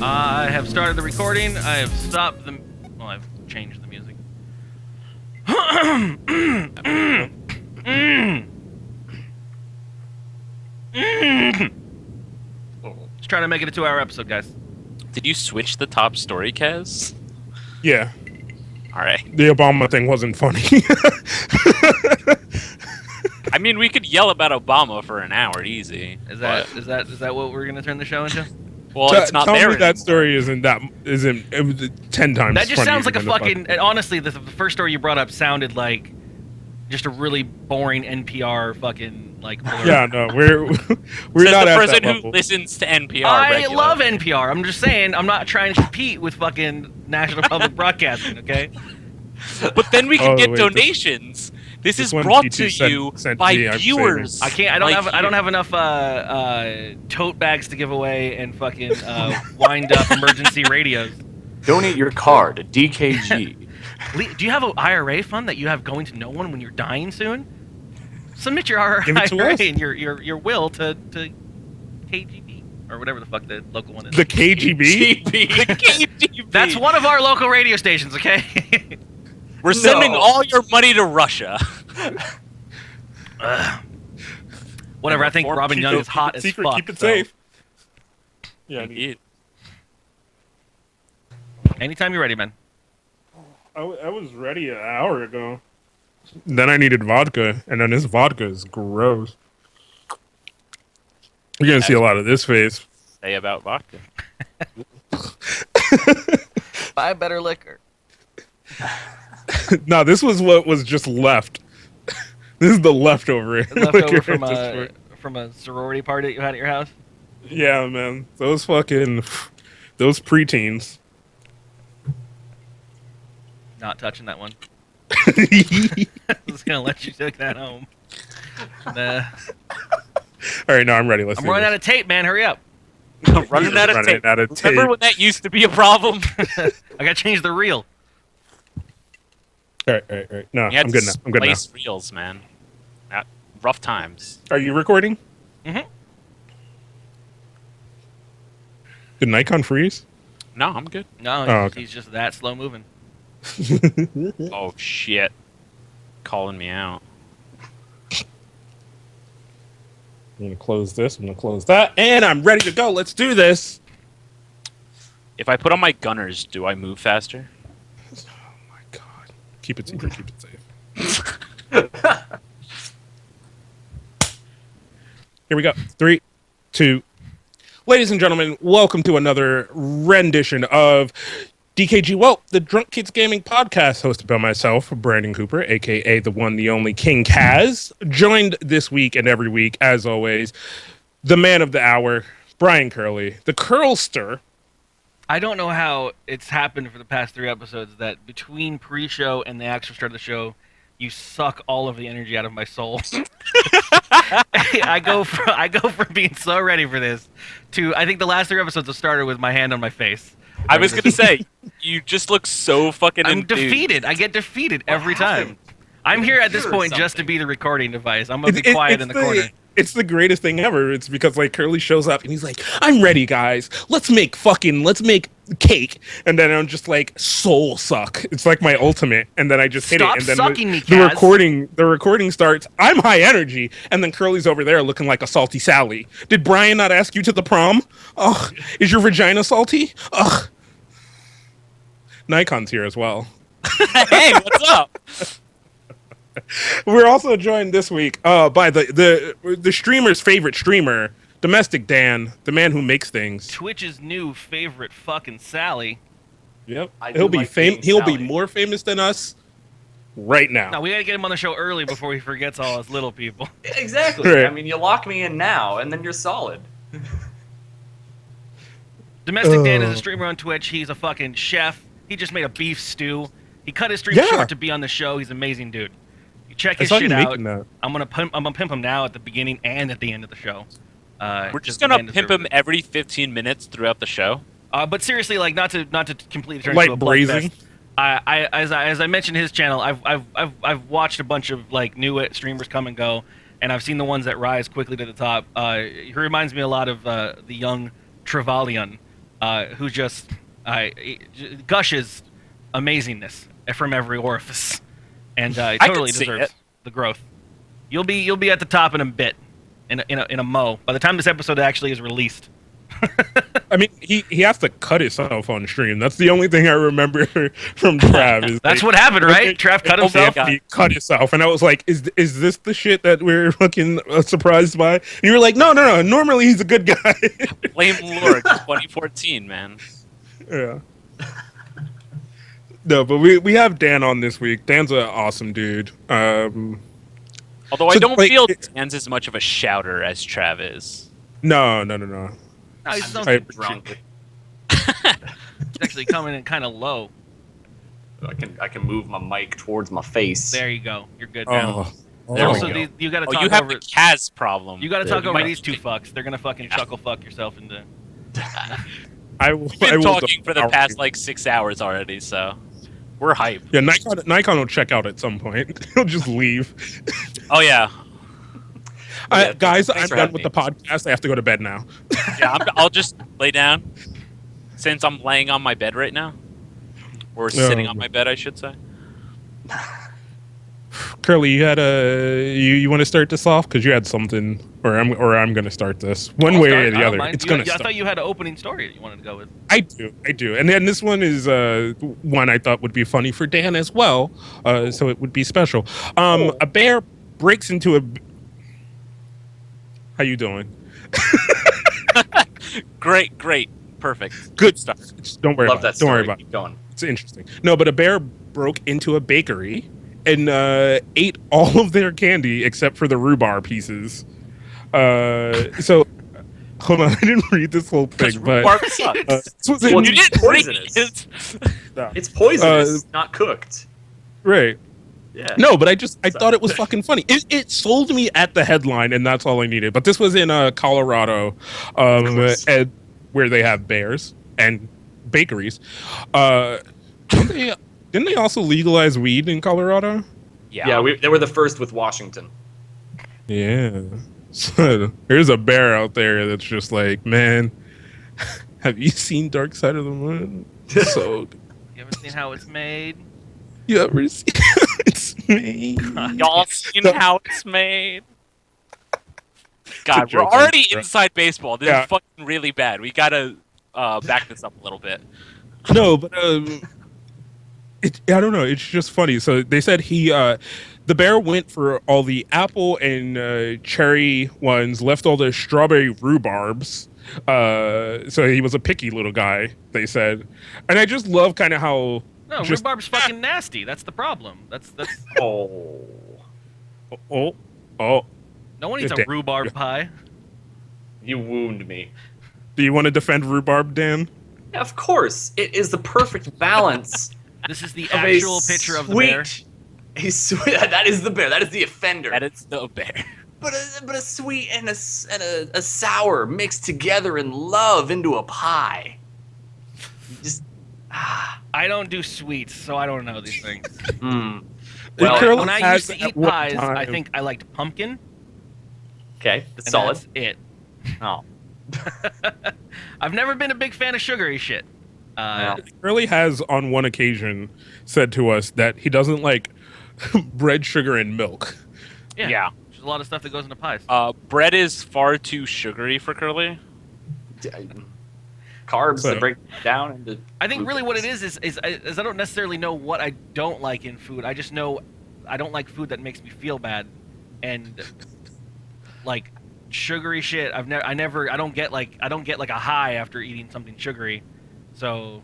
I have started the recording. I have stopped the... Well, I've changed the music. Just trying to make it a 2-hour episode, guys. Did you switch the top story, Kaz? Yeah. All right. The Obama thing wasn't funny. I mean, we could yell about Obama for an hour, easy. Is that what we're gonna turn the show into? Well, it's not tell there me anymore. that story isn't it was 10 times That just funnier sounds like a than the fucking... Honestly, the first story you brought up sounded like just a really boring NPR fucking like... Yeah, no, we're Says not the at person that who level. listens to NPR I regularly. love NPR. I'm just saying, I'm not trying to compete with fucking National Public Broadcasting, okay? But then we can Oh, get wait, donations. This is one brought P2 to sent- you sent by me, I'm viewers. I can't. I don't like have. I don't you. have enough tote bags to give away and fucking wind up emergency radios. Donate your car to DKG. Do you have an IRA fund that you have going to no one when you're dying soon? Submit your Give it to IRA us. and your will to KGB or whatever the fuck the local one is. The KGB? The KGB. That's one of our local radio stations. Okay. We're sending No. all your money to Russia. Whatever. I think Or Robin keep Young it is hot as Secret, fuck. keep it so safe. Yeah, Indeed. Anytime you're ready, man. I was ready an hour ago. Then I needed vodka, and then this vodka is gross. You're gonna see a lot of this face. Say about vodka. Buy better liquor. No, this was what was just left. This is the leftover. Leftover liquor from at this point. from a sorority party that you had at your house. Yeah, man. Those preteens. Not touching that one. I'm just gonna let you take that home. Nah. All right, no, I'm ready. Let's I'm do running this. out of tape, man. Hurry up. Running out of Running tape. out of tape. Remember when that used to be a problem? I gotta change the reel. All right. No, You had I'm good to now. I'm good now. splice reels, man. Rough times. Are you recording? Mhm. Did Nikon freeze? No, I'm good. No, Oh, okay. he's just that slow moving. Oh shit. Calling me out. I'm gonna close this. I'm gonna close that, and I'm ready to go. Let's do this. If I put on my gunners, do I move faster? Oh my god! Keep it secret. Keep it safe. Here we go. 3, 2. Ladies and gentlemen, welcome to another rendition of dkgWELP, the Drunk Kids Gaming Podcast, hosted by myself, Brandon Cooper, aka the one, the only King Kaz. Joined this week and every week, as always, the man of the hour, Brian Curley, the Curlster. I don't know how it's happened for the past 3 episodes that between pre-show and the actual start of the show, you suck all of the energy out of my soul. I go from being so ready for this to I think the last 3 episodes have started with my hand on my face. I was gonna say, you just look so fucking I'm enthused. defeated. I get defeated every time. I'm here at this point just to be the recording device. I'm gonna be quiet in the corner. It's the greatest thing ever. It's because like Curly shows up and he's like, "I'm ready, guys. Let's make cake." And then I'm just like, "Soul suck." It's like my ultimate. And then I just hit Stop it. And then sucking me, the Kaz. recording starts. I'm high energy, and then Curly's over there looking like a salty Sally. Did Brian not ask you to the prom? Ugh. Is your vagina salty? Ugh. Nikon's here as well. Hey, what's up? We're also joined this week by the streamer's favorite streamer, DomesticDan, the man who makes things. Twitch's new favorite fucking Sally. Yep, I do he'll be like being He'll be Sally. more famous than us right now. No, we gotta get him on the show early before he forgets all his little people. Exactly. Right. I mean, you lock me in now, and then you're solid. Domestic Dan is Oh. a streamer on Twitch. He's a fucking chef. He just made a beef stew. He cut his stream Yeah. short to be on the show. He's an amazing dude. You check I his saw you shit out. making that. I'm gonna pimp him now at the beginning and at the end of the show. We're 'cause just the gonna man pimp deserves him it. every 15 minutes throughout the show. But seriously, like not to completely turn Light into a braising. bloodfest. As I mentioned his channel, I've watched a bunch of like new streamers come and go, and I've seen the ones that rise quickly to the top. He reminds me a lot of the young Trevelyan. who just gushes amazingness from every orifice, and he I totally can see deserves it. the growth. You'll be at the top in a bit, in a mo. By the time this episode actually is released. I mean, he has to cut himself on stream. That's the only thing I remember from Trav. Is That's like, what happened, right? Trav cut himself. God. He cut himself, and I was like, "Is this the shit that we're fucking surprised by?" And you were like, "No, no, no. Normally he's a good guy." Blame Lord 2014, man. Yeah. No, but we have Dan on this week. Dan's an awesome dude. Although So, I don't like, feel Dan's as much of a shouter as Trav is. No. No, he's, I'm not- I- drunk. he's actually coming in kind of low. I can move my mic towards my face. There you go. You're good now. Oh, There we also, go. you got to Oh, talk you have over. the Kaz problem. You got to Yeah, talk you over might- these two fucks. They're gonna fucking chuckle fuck yourself into. I will. We've been I will talking for the devour past you. like 6 hours already, so we're hype. Yeah, Nikon will check out at some point. He'll just leave. Oh yeah, Yeah, Guys, thanks I'm for done having with me. the podcast. I have to go to bed now. yeah. I'll just lay down since I'm laying on my bed right now, or sitting on my bed, I should say. Curly, you had you want to start this off because you had something, or I'm going to start this one I'll way start. or I the don't other. mind. It's going to I start. thought you had an opening story that you wanted to go with. I do, and then this one is one I thought would be funny for Dan as well, so it would be special. A bear breaks into a. How you doing? Great, perfect. Good stuff. Don't worry Love about that it. Don't story. worry about it. Keep going. It's interesting. No, but a bear broke into a bakery and ate all of their candy except for the rhubarb pieces. So, hold on, I didn't read this whole Because thing, but rhubarb sucks. this was Well, in, You didn't poisonous. read it. It's poisonous, not cooked. right. Yeah. No, but I thought it was fucking funny. It sold me at the headline, and that's all I needed. But this was in Colorado, course. where they have bears and bakeries. Didn't they also legalize weed in Colorado? Yeah. They were the first with Washington. Yeah. So there's a bear out there that's just like, man, have you seen Dark Side of the Moon? So good. You ever seen how it's made? You ever see it's me? Y'all seen how it's made? God, It's a we're joke, already bro. inside baseball. This Yeah. is fucking really bad. We gotta back this up a little bit. No, but I don't know. It's just funny. So they said the bear went for all the apple and cherry ones, left all the strawberry rhubarbs. So he was a picky little guy. They said, and I just love kind of how. No, Just- rhubarb's fucking nasty. That's the problem. That's Oh. Oh. no one eats a Damn. rhubarb pie. You wound me. Do you want to defend rhubarb, Dan? Yeah, of course. It is the perfect balance This is the of a actual picture of the bear. A sweet. That is the bear. That is the offender. That is the bear. But a sweet and a sour mixed together in love into a pie. Just I don't do sweets, so I don't know these things. mm. Well, Well, Curly When I has used to at eat one pies, I time- think I liked pumpkin. okay, that's And solid. That's it. Oh, I've never been a big fan of sugary shit. Yeah. Curly has on one occasion said to us that he doesn't like bread, sugar, and milk. Yeah. There's a lot of stuff that goes into pies. Bread is far too sugary for Curly. carbs So- that break down into. I think really what it is I don't necessarily know what I don't like in food. I just know I don't like food that makes me feel bad, and like sugary shit. I don't get like a high after eating something sugary, so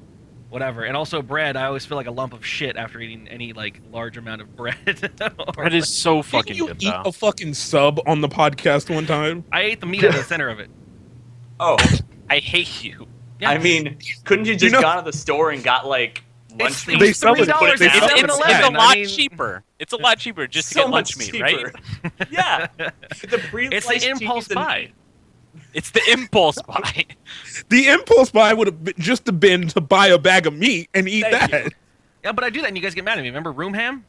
whatever. And also bread, I always feel like a lump of shit after eating any like large amount of bread. Bread is so Didn't fucking you good eat though. a fucking sub on the podcast one time? I ate the meat at the center of it. Oh, I hate you. Yeah. I mean, couldn't you just know- gone to the store and got like lunch It's meat? They sell it- $3 they at sell it- 7-Eleven. It's a I lot mean- cheaper. It's a lot cheaper just to so get much lunch meat, cheaper. right? Yeah, the pre It's the impulse buy. It's the impulse buy. The impulse buy would have just been to buy a bag of meat and eat Thank that. you. Yeah, but I do that, and you guys get mad at me. Remember room ham?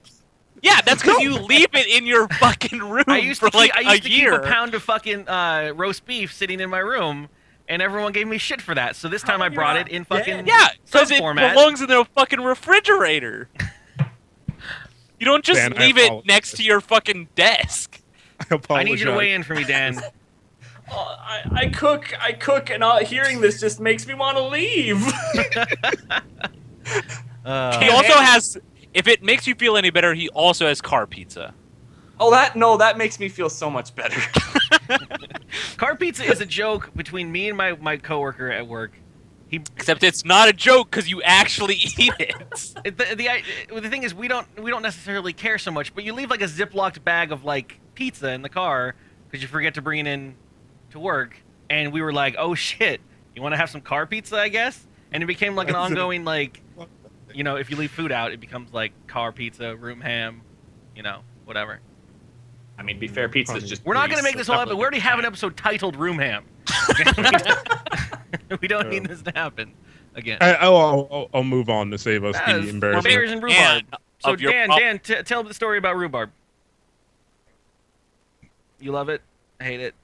Yeah, that's because you leave it in your fucking room I used for to like keep, I used a to year. keep a pound of fucking roast beef sitting in my room, and everyone gave me shit for that. So this time I you're brought not it in fucking Yeah, because it format. belongs in a fucking refrigerator. You don't just Dan, I leave it apologize. next to your fucking desk. I apologize. I need you to weigh in for me, Dan. I cook, and hearing this just makes me want to leave. He also has, if it makes you feel any better, he also has car pizza. Oh, that makes me feel so much better. Car pizza is a joke between me and my coworker at work. Except it's not a joke because you actually eat it. The thing is, we don't necessarily care so much, but you leave like a Ziploc bag of like pizza in the car because you forget to bring it in to work, and we were like, oh shit, you want to have some car pizza, I guess? And it became like an ongoing like, you know, if you leave food out, it becomes like car pizza, room ham, you know, whatever. I mean, to be fair, pizza's just. We're not grease, gonna make so this whole it's episode. not We already really have an bad. episode titled Room Ham. We don't need this to happen again. I'll move on to save us Yes, the embarrassment. bears and rhubarb. And So of your Dan, tell the story about rhubarb. You love it? Hate it?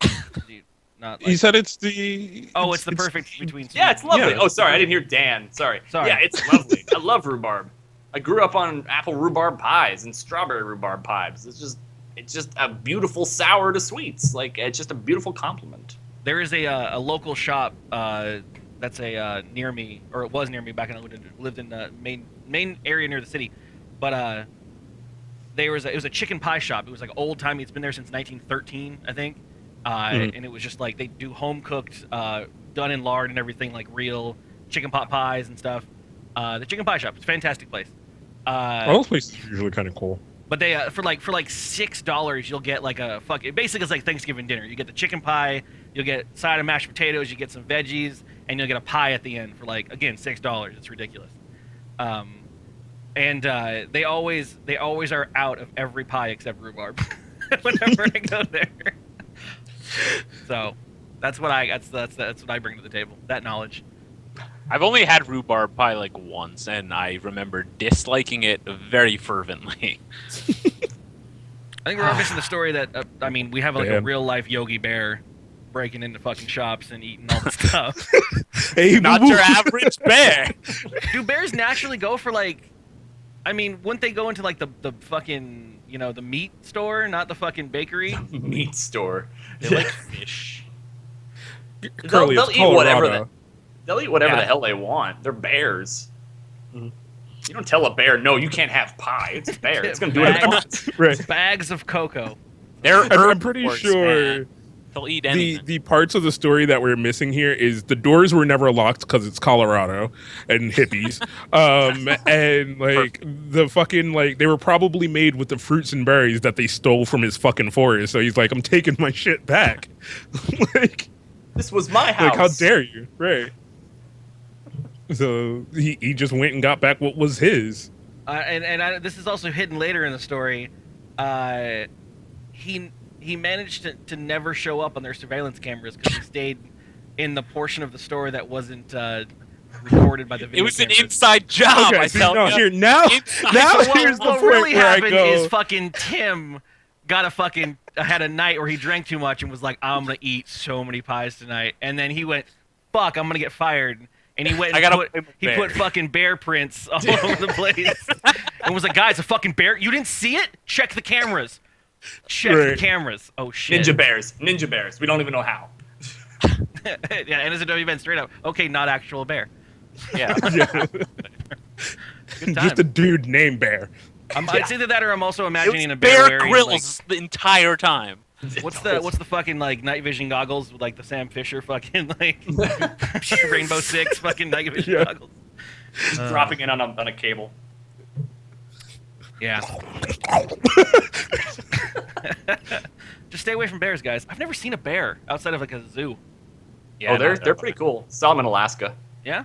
Do you not like You said it's the. Oh, it's the perfect between. Yeah, it's lovely. Yeah. Oh, sorry, I didn't hear Dan. Sorry. Sorry. Yeah, it's lovely. I love rhubarb. I grew up on apple rhubarb pies and strawberry rhubarb pies. It's just a beautiful sour to sweets. Like, it's just a beautiful compliment. There is a local shop that's near me, or it was near me back when I lived in the main area near the city, but it was a chicken pie shop. It was like old timey. It's been there since 1913, I think, and it was just like they do home cooked, done in lard and everything, like real chicken pot pies and stuff. The chicken pie shop. It's a fantastic place. Those places are usually kind of cool. But they for like $6 you'll get like a basically it's like Thanksgiving dinner. You get the chicken pie, you'll get side of mashed potatoes, you get some veggies, and you'll get a pie at the end for like again $6. It's ridiculous. And they always are out of every pie except rhubarb whenever I go there. So that's what I bring to the table. That knowledge. I've only had rhubarb pie like once, and I remember disliking it very fervently. I think we're all missing the story that I mean we have like a Damn. real life Yogi Bear breaking into fucking shops and eating all the stuff. Hey, Not boo-boo. your average bear. Do bears naturally go for like? I mean, wouldn't they go into like the fucking the meat store, not the fucking bakery? Meat store. They like fish. Curly, They'll it's eat whatever Colorado. They'll eat whatever Yeah. the hell they want. They're bears. You don't tell a bear, no, you can't have pie. It's a bear. It's gonna do what it wants. Right. Bags of cocoa. They're I'm pretty herbivores, sure man. They'll eat anything. the parts of the story that we're missing here is the doors were never locked because it's Colorado and hippies. And like the fucking like they were probably made with the fruits and berries that they stole from his fucking forest. So he's like, I'm taking my shit back. like This was my house. how dare you? Right. So he just went and got back what was his. This is also hidden later in the story. He managed to never show up on their surveillance cameras because he stayed in the portion of the store that wasn't recorded by the video It was an cameras. inside job, I Okay, tell no, you. here now Inside- now So here's the what point really where I happened go. is fucking Tim got had a night where he drank too much and was like, I'm gonna eat so many pies tonight, and then he went, fuck, I'm gonna get fired. And he went I and gotta put, blame a he bear. put fucking bear prints all over the place. And was like, guys, a fucking bear. You didn't see it? Check the cameras. Check the Right. cameras. Oh shit. Ninja bears. We don't even know how. Yeah, NSFW been straight up. Okay, not actual bear. Yeah. Yeah. Good time. Just a dude named Bear. It's either that or I'm also It imagining was a bear Bear wearing, Grylls the entire time. like, what's the fucking like night vision goggles with like the Sam Fisher fucking like Rainbow Six fucking night vision Yeah. goggles. dropping in on a cable? Yeah. Just stay away from bears, guys. I've never seen a bear outside of like a zoo. Yeah, Oh, they're no, pretty cool. Saw them in Alaska. Yeah?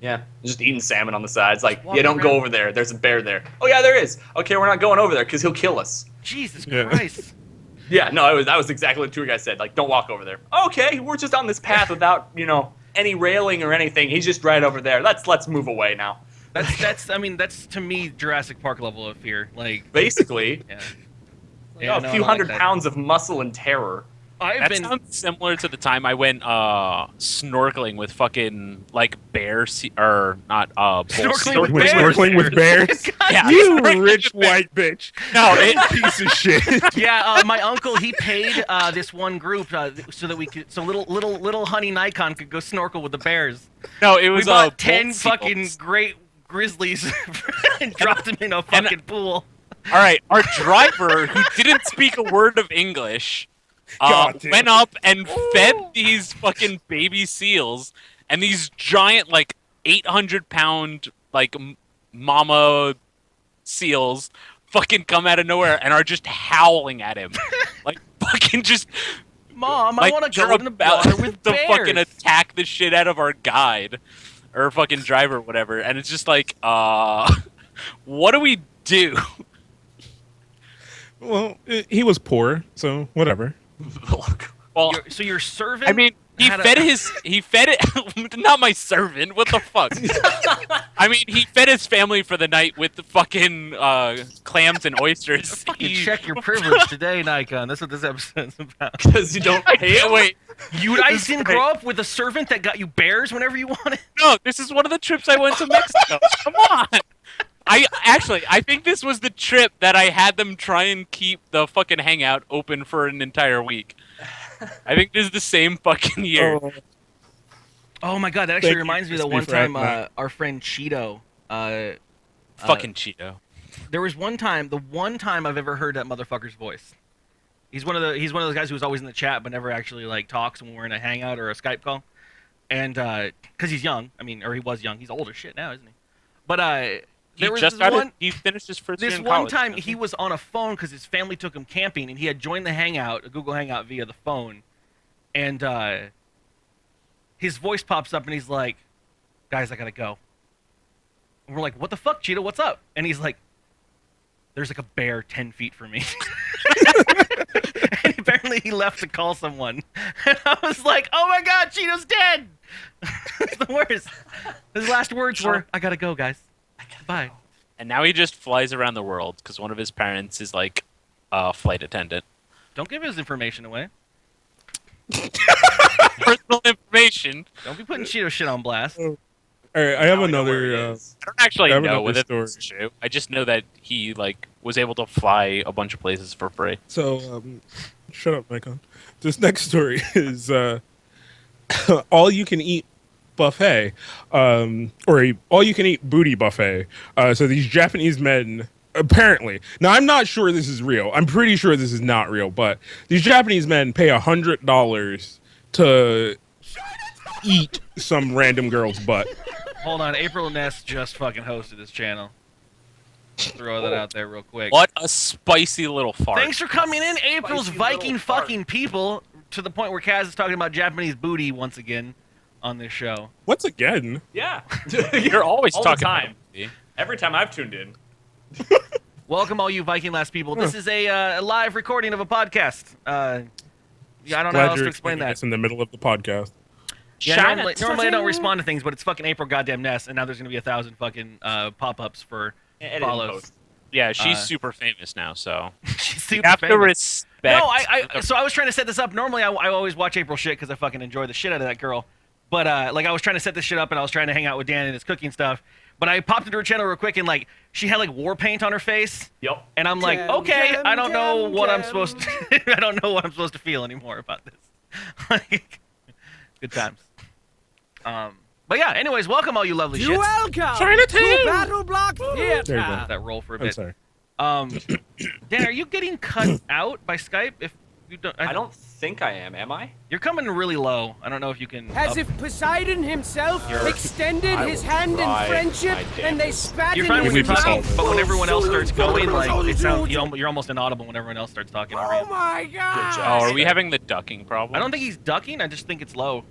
Yeah, just eating salmon on the sides. Like, walking yeah, don't go around. over there. There's a bear there. Oh yeah, there is. Okay, we're not going over there because he'll kill us. Jesus Yeah. Christ. Yeah, no, that was exactly what the tour guide said. Like, don't walk over there. Okay, we're just on this path without any railing or anything. He's just right over there. Let's move away now. That's to me Jurassic Park level of fear. Like, Basically, yeah. a Yeah, no, I few don't like hundred that. pounds of muscle and terror. That sounds similar to the time I went snorkeling with fucking like or not Snorkeling Snorkeling with bears. Yeah, You rich white bitch. No, Piece of shit. Yeah, my uncle, he paid this one group so that little honey Nikon could go snorkel with the bears. no, it We was bought bull 10 seals. fucking great grizzlies and dropped them in a fucking pool. All right, our driver, who didn't speak a word of English, God damn. went up and fed these fucking baby seals, and these giant, like, 800-pound, like, mama seals fucking come out of nowhere and are just howling at him. Like, fucking just... Mom, like, I want to they're go in the about water with to bears. fucking attack the shit out of our guide. Or fucking driver, or whatever. And it's just like, what do we do? Well, he was poor, so whatever. Well, So your servant? I mean, he had fed it, not my servant, what the fuck? I mean, he fed his family for the night with the fucking clams and oysters. Fucking check your privilege today, Nikon. That's what this episode's about. Because you don't pay him. Wait, You guys didn't grow up with a servant that got you bears whenever you wanted? no, this is one of the trips I went to Mexico. Come on. I think this was the trip that I had them try and keep the fucking hangout open for an entire week. I think this is the same fucking year. Oh my god, that actually Thank you, reminds me of the Crispy one Frat time Mac. our friend Cheeto. Fucking Cheeto. There was the one time I've ever heard that motherfucker's voice. He's one of those guys who's always in the chat but never actually like talks when we're in a hangout or a Skype call. And because he's young, or he was young. He's old as shit now, isn't he? But He was just this one. he finished his first year This in one college, time, didn't he was on a phone because his family took him camping, and he had joined the Hangout, a Google Hangout, via the phone. And his voice pops up, and he's like, "Guys, I gotta go." And we're like, "What the fuck, Cheeto? What's up?" And he's like, "There's like a bear 10 feet from me." And apparently, he left to call someone. And I was like, "Oh my god, Cheeto's dead!" It's the worst. His last words were, "I gotta go, guys. Bye." And now he just flies around the world because one of his parents is like a flight attendant. Don't give his information away. Personal information. Don't be putting Cheeto shit on blast. All right, I have Now we know where it another. is. I don't actually I have know another whether story. it's true. I just know that he like was able to fly a bunch of places for free. So, shut up, Nikon. This next story is all you can eat buffet, all you can eat booty buffet. So these Japanese men, apparently, now I'm not sure this is real. I'm pretty sure this is not real, but these Japanese men pay $100 to eat some random girl's butt. Hold on, April Ness just fucking hosted this channel. Throw that out there real quick. What a spicy little fart. Thanks for coming in, April's Spicy Viking little fart. fucking people, to the point where Kaz is talking about Japanese booty once again on this show. Once again, Yeah. You're always All the talking time. about me. Every time I've tuned in. Welcome, all you Viking last people. This is a live recording of a podcast. I don't know how else to explain that. It's in the middle of the podcast. Yeah, China. normally I don't respond to things, but it's fucking April goddamn Ness, and now there's gonna be 1,000 fucking pop-ups for Edit and follows. post. Yeah, she's Uh, super famous now, so She's you super have to famous. respect. No, so I was trying to set this up. Normally, I always watch April shit because I fucking enjoy the shit out of that girl. But like, I was trying to set this shit up, and I was trying to hang out with Dan and his cooking stuff. But I popped into her channel real quick, and like, she had like war paint on her face, Yep. and I'm like, okay, I don't know what I'm supposed to. I don't know what I'm supposed to feel anymore about this. Like, good times. But yeah. Anyways, welcome all you lovely shits. Welcome Chinatown! to Battle Block There you Theater. go. That roll for a I'm bit. sorry. Dan, are you getting cut out by Skype? If you don't, I don't think I am I? You're coming really low. I don't know if you can. As up- if Poseidon himself You're- extended I his will hand in try friendship, my and they damnedest. spat You're in fine his when We you're need to talking, solve but when everyone else starts going, like it sounds you're almost inaudible when everyone else starts talking. Over Oh you. my god! job. Oh, are we having the ducking problem? I don't think he's ducking. I just think it's low.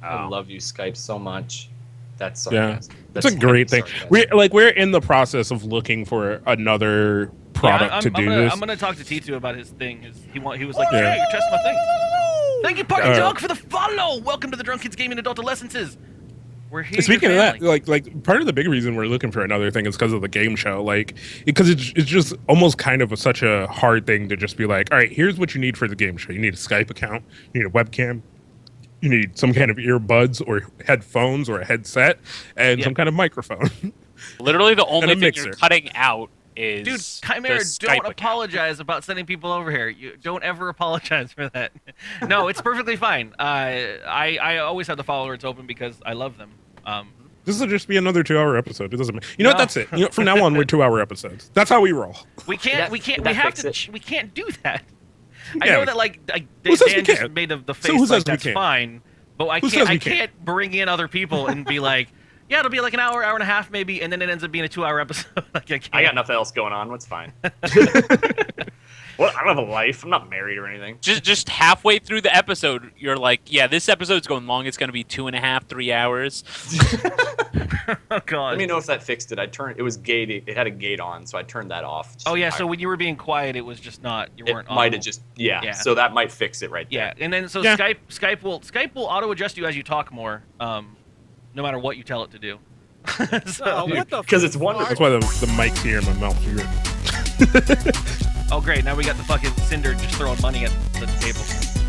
I Oh. love you, Skype, so much. That's Yeah. sarcasm. It's a great thing. We're in the process of looking for another product yeah, to do gonna, this. I'm gonna talk to T2 about his thing. He was like, Yeah. "Hey, you're testing my thing." Thank you, Party Yeah. Dog, for the follow. Welcome to the Drunk Kids Gaming Adult Adolescences. We're here. Speaking of that, family. like part of the big reason we're looking for another thing is because of the game show. Like, because it's just almost kind of such a hard thing to just be like, all right, here's what you need for the game show. You need a Skype account. You need a webcam. You need some kind of earbuds or headphones or a headset and some kind of microphone. Literally, the only thing mixer. you're cutting out is Dude, the Chimera, Skype don't account. apologize about sending people over here. You don't ever apologize for that. No, it's perfectly fine. I always have the followers open because I love them. This will just be another 2-hour episode. It doesn't matter. You know what? No. That's it. You know, from now on, we're 2-hour episodes. That's how we roll. We can't. We Did can't. that We have fix to. it? We can't do that. I Yeah. know that like Who says we Dan just can't? made the So face who says like we that's can't? fine, but I Who can't. says we I can't? can't bring in other people and be like, yeah, it'll be like an hour, hour and a half maybe, and then it ends up being a 2-hour episode. Like I can't. I got nothing else going on. It's fine. What? I don't have a life. I'm not married or anything. Just halfway through the episode, you're like, yeah, this episode's going long. It's going to be 2.5, 3 hours. Oh god. Let me know if that fixed it. It was gated. It had a gate on, so I turned that off. Oh yeah. So when you were being quiet, it was just not. You it weren't. on. might have just Yeah. So that might fix it right there. Yeah, and then so Yeah. Skype will auto adjust you as you talk more, no matter what you tell it to do. Oh, what the Because it's fuck? wonderful. That's why the mic's here in my mouth. Oh great, now we got the fucking Cinder just throwing money at the table.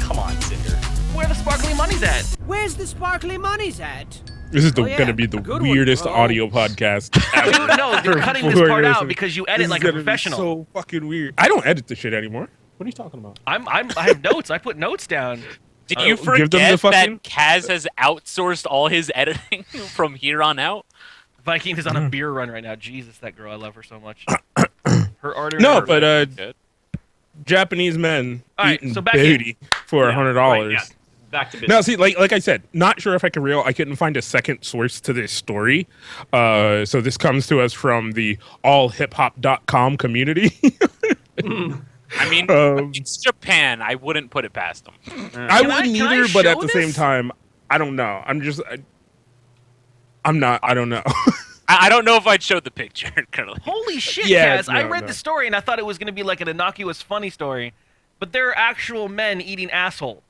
Come on, Cinder. Where the sparkly money's at? Where's the sparkly money's at? This is Oh, yeah. going to be the Good one, weirdest bro. audio podcast ever. Dude, no, they're cutting this For part out listeners. because you This edit is like a gonna be professional. so fucking weird. I don't edit the shit anymore. What are you talking about? I have notes. I put notes down. Did give you them forget the fucking- that Kaz has outsourced all his editing from here on out? Viking is on a beer run right now. Jesus, that girl, I love her so much. Her art. No, but Good. Japanese men All right, eating so back in. booty for $100. Right, yeah. Back to business. Now, see, like I said, not sure if I can reel. I couldn't find a second source to this story. So this comes to us from the allhiphop.com community. I mean, Um, it's Japan. I wouldn't put it past them. I Can I- wouldn't can I either, but at show the same this? time, I don't know. I'm not. I don't know. I don't know if I'd show the picture currently. Holy shit, Yeah, Kaz! I no, read no. the story and I thought it was gonna be like an innocuous, funny story, but there are actual men eating asshole.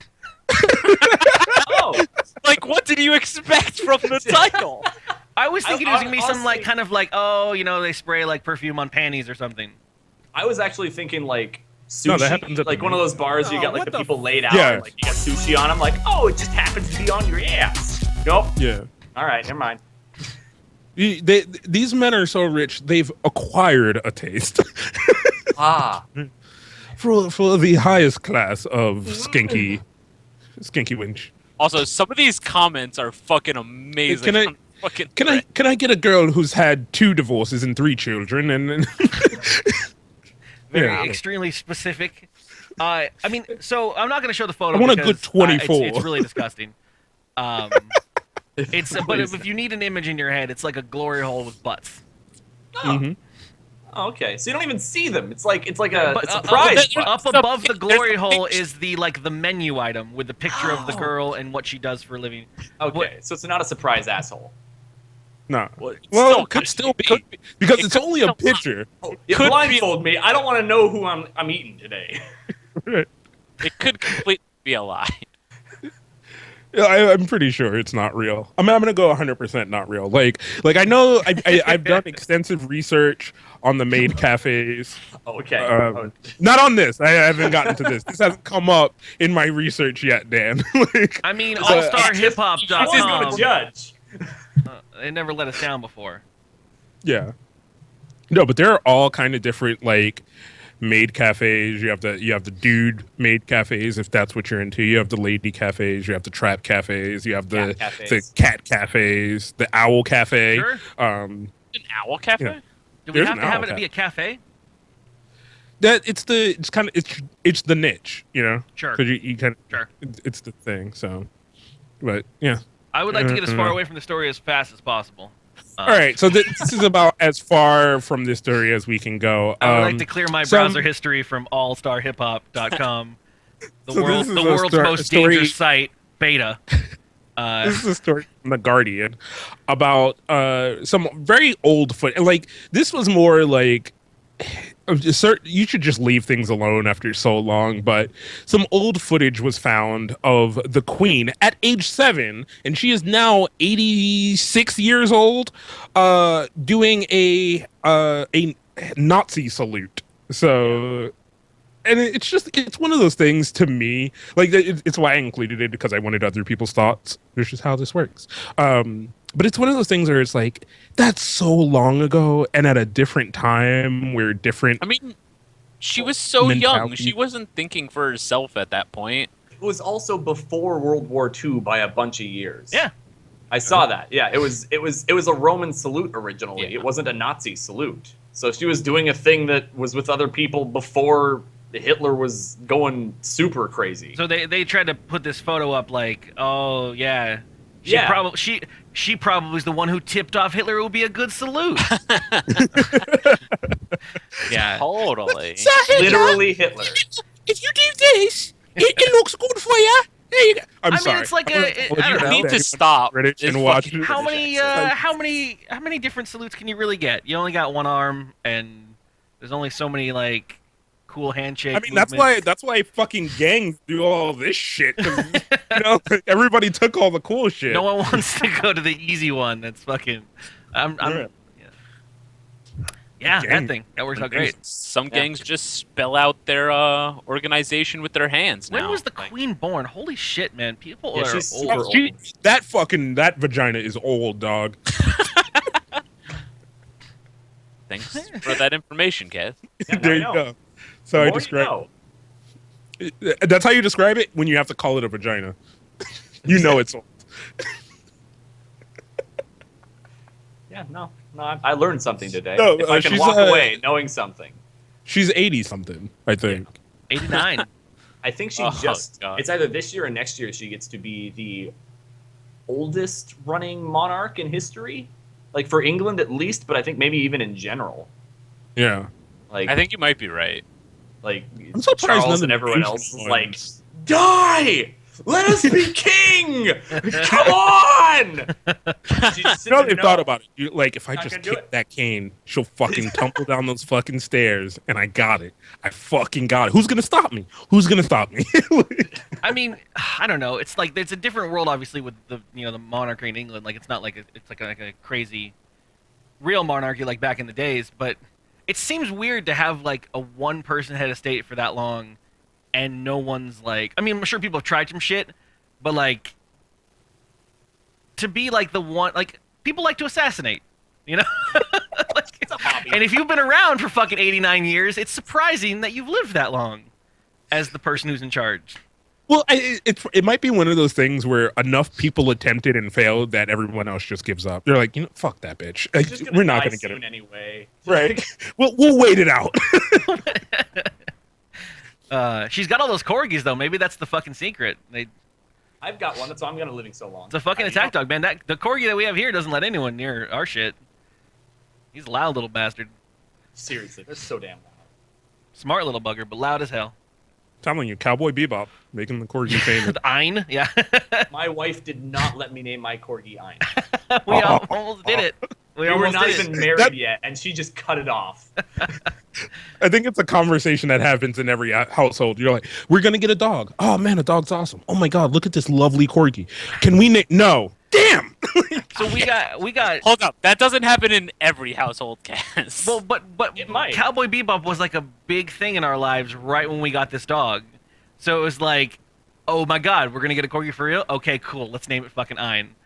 Oh, Like, what did you expect from the title? I was thinking it was gonna be some honestly- like kind of like, oh, you know, they spray like perfume on panties or something. I was actually thinking like sushi, No, that happens at like the one of those bars you Oh, got like what the the people laid out, Yeah. and, like you got sushi on them. Like, oh, it just happens to be on your ass. Nope. Yeah. All right, never mind. These men are so rich, they've acquired a taste Ah, for the highest class of skinky winch. Also, some of these comments are fucking amazing. Can I- on fucking Can I get a girl who's had 2 divorces and 3 children and Very Yeah. extremely specific. I mean, so I'm not gonna show the photo. I want a because, good 24. it's really disgusting. But if you need an image in your head, it's like a glory hole with butts. Mhm. oh, okay. So you don't even see them. It's like it's But a prize. there- up There's above a the pic- glory there's a hole picture. is the menu item with the picture of the Oh. girl and what she does for a living. Okay, so it's not a surprise asshole. no. Well, Well, it could could still be be. because It it's could only be a a picture. You Could be- blindfold me. I don't want to know who I'm eating today. It could completely be a lie. Yeah, I'm pretty sure it's not real. I'm gonna go 100% not real. Like I know I've done extensive research on the maid cafes. Okay. Not on this. I haven't gotten to this. This hasn't come up in my research yet, Dan. Like, I mean, So, I wasn't going allstarhiphop.com. to judge. They never let us down before. yeah. No, but there are all kind of different like maid cafes. You have the dude maid cafes if that's what you're into. You have the lady cafes. You have the trap cafes. You have the Cat cafes. the cat cafes. The owl cafe. Sure. An owl cafe? Yeah. Do we There's have an to have owl it be a cafe? It's the niche, you know. Sure. Because you kind of Sure. it's the thing. So, but yeah. I would like to get as far Mm-mm. away from the story as fast as possible. All right, so this is about as far from this story as we can go. I would like to clear my some- browser history from allstarhiphop.com, the So world, this is the a world's most story- dangerous site, beta. This is a story from The Guardian about some very old foot. Like, this was more like You should just leave things alone after so long, but some old footage was found of the Queen at age 7, and she is now 86 years old, doing a Nazi salute. So, and it's one of those things to me, like it's why I included it, because I wanted other people's thoughts. This is how this works. But it's one of those things where it's like, that's so long ago and at a different time where different. I mean, she was so young. mentality. She wasn't thinking for herself at that point. It was also before World War II by a bunch of years. Yeah. I saw that. Yeah, it was a Roman salute originally. Yeah. It wasn't a Nazi salute. So she was doing a thing that was with other people before Hitler was going super crazy. So they tried to put this photo up like, oh yeah, Yeah. She probably is the one who tipped off Hitler. It would be a good salute. Yeah. Totally. Literally Hitler. If you do this, it looks good for you. There you go. I'm I sorry. mean, it's like I I don't You know. need to stop. Reddit It's and watch fucking- it. How many different salutes can you really get? You only got one arm, and there's only so many like cool handshake. I mean, that's why fucking gangs do all this shit. 'Cause, everybody took all the cool shit. No one wants to go to the easy one. That's fucking. Yeah. Yeah, that Gang. thing that works out great. Some gangs just spell out their organization with their hands now. When was the Like, Queen born? Holy shit, man! People Yeah, are she's old. super old. That vagina is old, dog. Thanks for that information, Kev. Yeah, now There I you know. go. The So I more you describe. know. That's how you describe it when you have to call it a vagina. You know it's old. Yeah, no, I learned something today. No, if I can she's, walk away knowing something. She's 80 something, I think. 89. I think she Oh, just, God. it's either this year or next year she gets to be the oldest running monarch in history. Like for England at least, but I think maybe even in general. Yeah. Like, I think you might be right. like I'm surprised none Charles of and the everyone Asian else is like, ones- die! Let us be king! Come on! You know, they've thought about it. Like, if I Not just gonna do kick it. that cane, she'll fucking tumble down those fucking stairs, and I got it. I fucking got it. Who's gonna stop me? Who's gonna stop me? I mean, I don't know. It's like it's a different world, obviously, with the the monarchy in England. Like it's not like it's like a crazy real monarchy like back in the days. But it seems weird to have like a one-person head of state for that long, and no one's like. I mean, I'm sure people have tried some shit, but like to be like the one, like people like to assassinate, you know. Like, It's a hobby. and if you've been around for fucking 89 years, it's surprising that you've lived that long as the person who's in charge. Well, it might be one of those things where enough people attempted and failed that everyone else just gives up. They're like, fuck that bitch. She's just We're not die gonna get soon it. anyway. Right. We'll wait it out. She's got all those corgis though. Maybe that's the fucking secret. I've got one. That's why I'm gonna living so long. It's a fucking attack dog, man. The corgi that we have here doesn't let anyone near our shit. He's a loud little bastard. Seriously, they're so damn loud. Smart little bugger, but loud as hell. Telling you, Cowboy Bebop making the corgi famous. The Ein, yeah. My wife did not let me name my corgi Ein. We almost did it. We were almost not did even it. married That- yet, and she just cut it off. I think it's a conversation that happens in every household. You're like, we're gonna get a dog. Oh man, a dog's awesome. Oh my god, look at this lovely corgi. Can we name? No. Damn. So we got. Hold up, that doesn't happen in every household, Cass. Well, but It might. Cowboy Bebop was like a big thing in our lives right when we got this dog. So it was like, oh my god, we're gonna get a corgi for real? Okay, cool. Let's name it fucking Ein.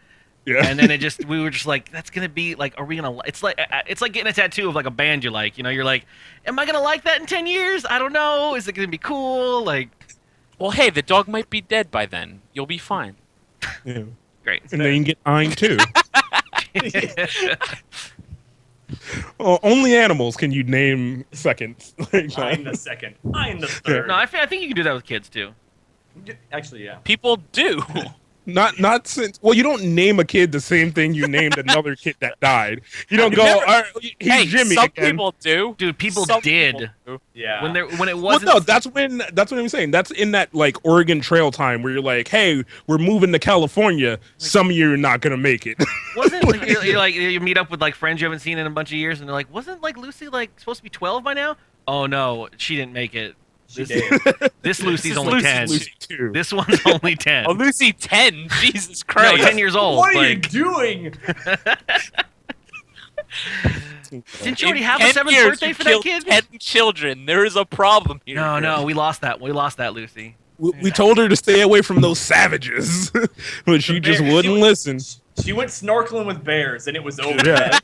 Yeah. And then we were just like, that's gonna be like, are we gonna? It's like getting a tattoo of like a band you like. You're like, am I gonna like that in 10 years? I don't know. Is it gonna be cool? Like, Well, hey, the dog might be dead by then. You'll be fine. Yeah. great. And then you can get Ein too. Only animals can you name seconds. I'm the second. I'm the third. No, I think you can do that with kids too. Actually, yeah. People do. Not since. Well, you don't name a kid the same thing you named another kid that died. You don't You go. never- All right, he's Hey, Jimmy some again. people do. Dude, people Some did people do. Yeah. when it Well, wasn't. no, that's what I'm saying. That's in that like Oregon Trail time where you're like, hey, we're moving to California. Some of you are not gonna make it. Wasn't like, you're like you meet up with like friends you haven't seen in a bunch of years, and they're like, wasn't like Lucy like supposed to be 12 by now? Oh no, she didn't make it. She This, did. this Lucy's is only Lucy. 10. Lucy too. This one's only 10. Oh, Lucy 10. Jesus No, Christ. 10 years old. What are you like, doing? didn't you already In have a 10 seventh years, birthday you for that killed kid? 10 children. There is a problem here. No, we lost that. We lost that, Lucy. We told her to stay away from those savages, but she just bear- wouldn't listen. She went snorkeling with bears, and it was over. Yeah.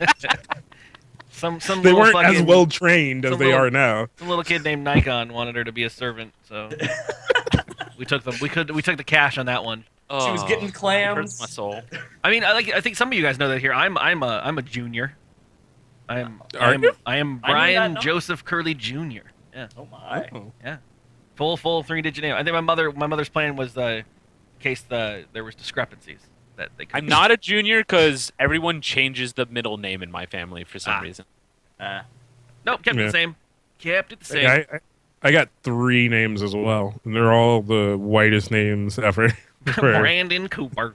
Some They little weren't fucking, as well trained as some they little- are now. Some little kid named Nikon wanted her to be a servant, so we took them. We took the cash on that one. Oh, She was getting it clams. hurts my soul. I mean, I think some of you guys know that here. I'm a junior. I am that Brian number. Joseph Curley Jr. Yeah, Oh my. full 3-digit name. I think my mother's plan was in case there was discrepancies that they could. I'm not a junior because everyone changes the middle name in my family for some reason. Nope, kept it Yeah. the same. Kept it the same. Yeah, I got 3 names as well, and they're all the whitest names ever. Brandon Cooper.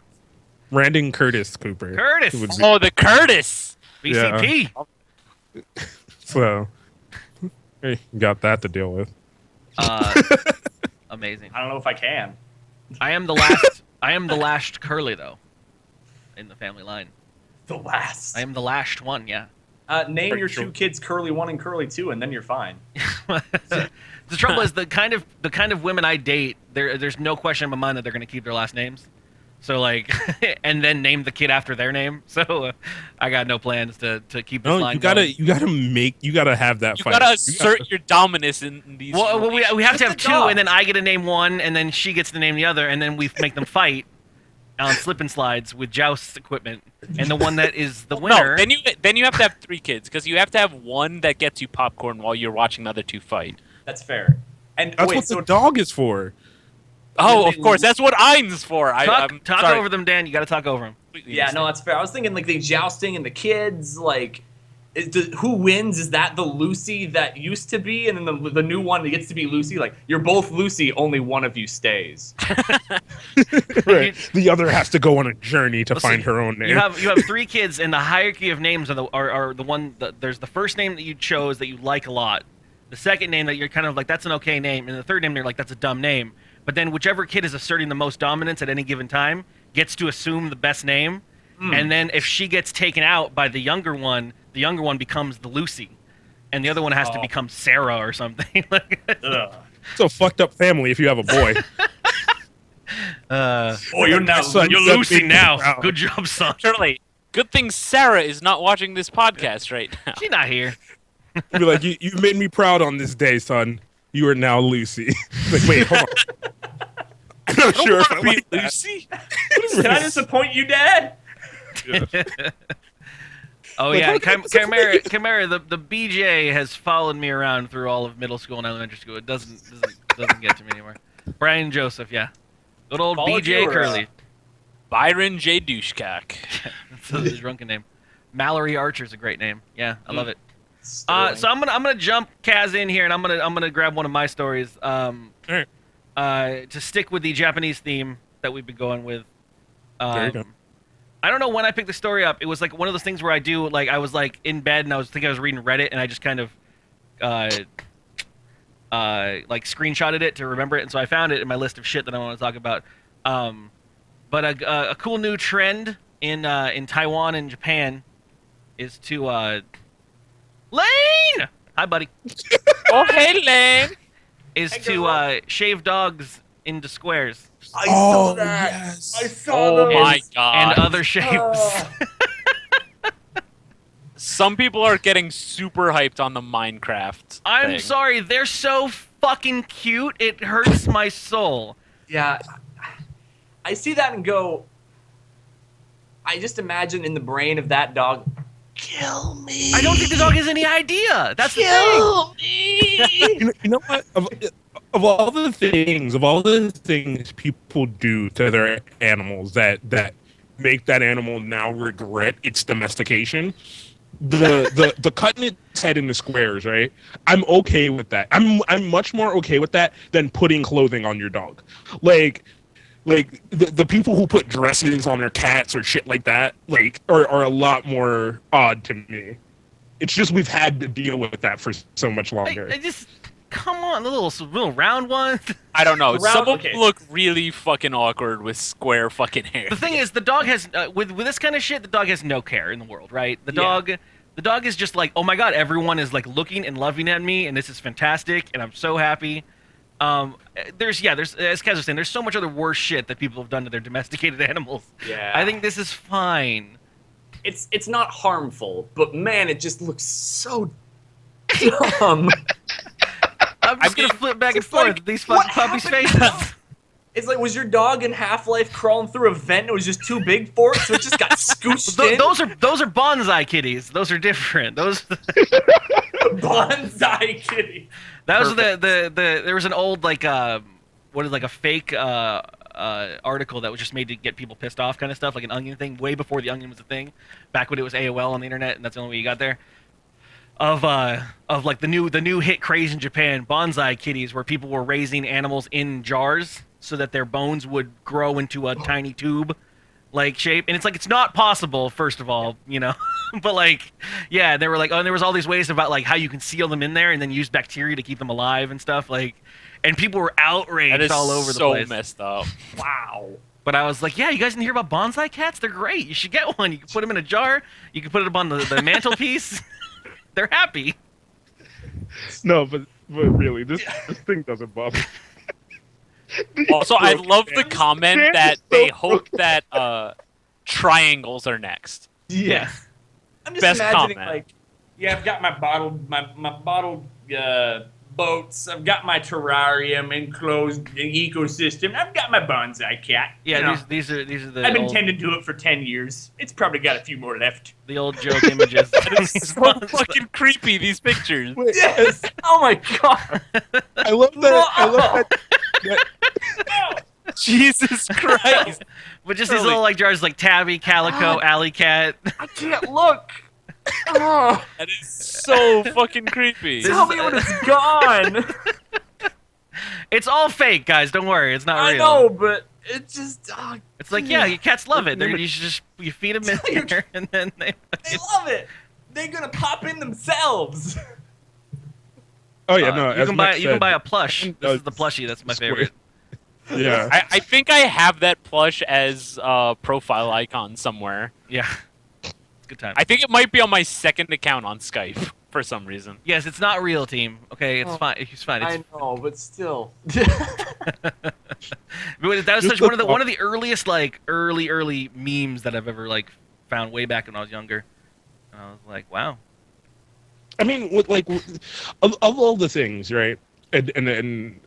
Brandon Curtis Cooper. Curtis. Would be- Oh, the Curtis. BCP. So, hey, you got that to deal with. Amazing. I don't know if I can. I am the last Curly though, in the family line. The last. I am the last one. Yeah. Name your Sure. 2 kids Curly 1 and Curly 2, and then you're fine. The trouble is the kind of women I date. There's no question in my mind that they're gonna keep their last names. So like, and then name the kid after their name. So I got no plans to keep this No, line you gotta going. have that You fight. gotta assert your dominance in these. Well, we have to have Just a 2, dog. and then I get to name one, and then she gets to name the other, and then we make them fight on slip and slides with joust equipment. And the one that is the winner. No, then you have to have 3 kids because you have to have one that gets you popcorn while you're watching the other 2 fight. That's fair. And That's wait, what so the dog is for. Oh, of course, that's what Ein's for. I'm talk sorry. over them, Dan. You got to talk over them. yeah, no, that's fair. I was thinking like they jousting and the kids like. Who wins? Is that the Lucy that used to be, and then the new one that gets to be Lucy? Like you're both Lucy, only one of you stays. Right. The other has to go on a journey to Well, find see, her own name. You have 3 kids, and the hierarchy of names are the one. There's the first name that you chose that you like a lot. The second name that you're kind of like that's an okay name, and the third name you're like that's a dumb name. But then whichever kid is asserting the most dominance at any given time gets to assume the best name. And then if she gets taken out by the younger one becomes the Lucy, and the other one has to Oh. become Sarah or something. Ugh. It's a fucked up family if you have a boy. Oh, you're now. Son, You're that Lucy makes me now. proud. Good job, son. Shirley, good thing Sarah is not watching this podcast right now. She's not here. Be like, you made me proud on this day, son. You are now Lucy. Like, wait, hold on. I'm not sure if I like that. Lucy. Can I disappoint you, Dad? Oh Like, yeah, how can Chimera, the BJ has followed me around through all of middle school and elementary school. It doesn't get to me anymore. Brian Joseph, yeah, good old Followed BJ you Curly. Byron J. Douchecock. That's his drunken name. Mallory Archer's a great name. Yeah, I love it. Sterling. So I'm gonna jump Kaz in here, and I'm gonna grab one of my stories. Alright. To stick with the Japanese theme that we've been going with. There you go. I don't know when I picked the story up. It was like one of those things where I do like I was like in bed and I was reading Reddit and I just kind of like screenshotted it to remember it, and so I found it in my list of shit that I want to talk about. But a cool new trend in Taiwan and Japan is to Lane. Hi, buddy. Oh, hey, Lane. Is Hey, to girl. shave dogs into squares I saw that. yes. I saw Oh that. my and god. other shapes. Oh. Some people are getting super hyped on the Minecraft. I'm thing. sorry, they're so fucking cute. It hurts my soul. Yeah, I see that and go. I just imagine in the brain of that dog. Kill me. I don't think the dog has any idea. That's the thing. You know what? Of all the things people do to their animals that make that animal now regret its domestication, the cutting its head into squares, right? I'm okay with that. I'm much more okay with that than putting clothing on your dog. Like the people who put dresses on their cats or shit like that, like are a lot more odd to me. It's just we've had to deal with that for so much longer. I just come on, the little round one. I don't know. Round- Some of okay. them look really fucking awkward with square fucking hair. The thing is, the dog has with this kind of shit. The dog has no care in the world, right? The dog is just like, oh my god, everyone is like looking and loving at me, and this is fantastic, and I'm so happy. There's as Kaz was saying, there's so much other worse shit that people have done to their domesticated animals. Yeah. I think this is fine. It's not harmful, but man, it just looks so dumb. I'm just gonna flip back and it's like, forth with these what fucking puppies' happened? faces. It's like, was your dog in Half-Life crawling through a vent and it was just too big for it, so it just got scooched in? Those are bonsai kitties. Those are different. Those bonsai kitty. that was the there was an old like a fake article that was just made to get people pissed off kind of stuff, like an Onion thing, way before the Onion was a thing, back when it was AOL on the internet, and that's the only way you got there. Of like the new hit craze in Japan, bonsai kitties, where people were raising animals in jars so that their bones would grow into a tiny tube like shape, and it's like, it's not possible, first of all, you know. But like, yeah, they were like, oh, and there was all these ways about like how you can seal them in there and then use bacteria to keep them alive and stuff, like, and people were outraged That is all over the so place. messed up. Wow. But I was like, yeah, you guys didn't hear about bonsai cats? They're great. You should get one. You can put them in a jar. You can put it up on the mantelpiece. They're happy. No, but really, this thing doesn't bother me. Also, I love the comment Dan that is so they hope broken. that triangles are next. Yeah. I'm just Best imagining, comment. like, yeah, I've got my bottled boats. I've got my terrarium enclosed ecosystem. I've got my bonsai cat. Yeah, You know, these are the I've been old, tending to it for 10 years. It's probably got a few more left. the old joke images. It's so fucking creepy, these pictures. Wait, Yes. Oh my god. I love that. I love that. Jesus Christ. But just these little like jars like Tabby, Calico, Alley Cat. I can't look. Oh, That is so fucking creepy. tell me when it's gone. It's all fake, guys. Don't worry, it's not I real. know, but it just It's like, yeah, your cats love it. You should just you feed them in there, and then they. they love it. They're gonna pop in themselves. Oh yeah, no. you as can Mike buy you said, can buy a plush. This uh, is the plushie. That's my square. favorite. Yeah. I think I have that plush as a profile icon somewhere. Yeah, it's a good time. I think it might be on my second account on Skype for some reason. Yes, it's not real, team. Okay, it's fine. It's fine. It's, I know, but still. that was Just such the one of the earliest like early memes that I've ever like found way back when I was younger. And I was like, wow. I mean, of all the things, right? And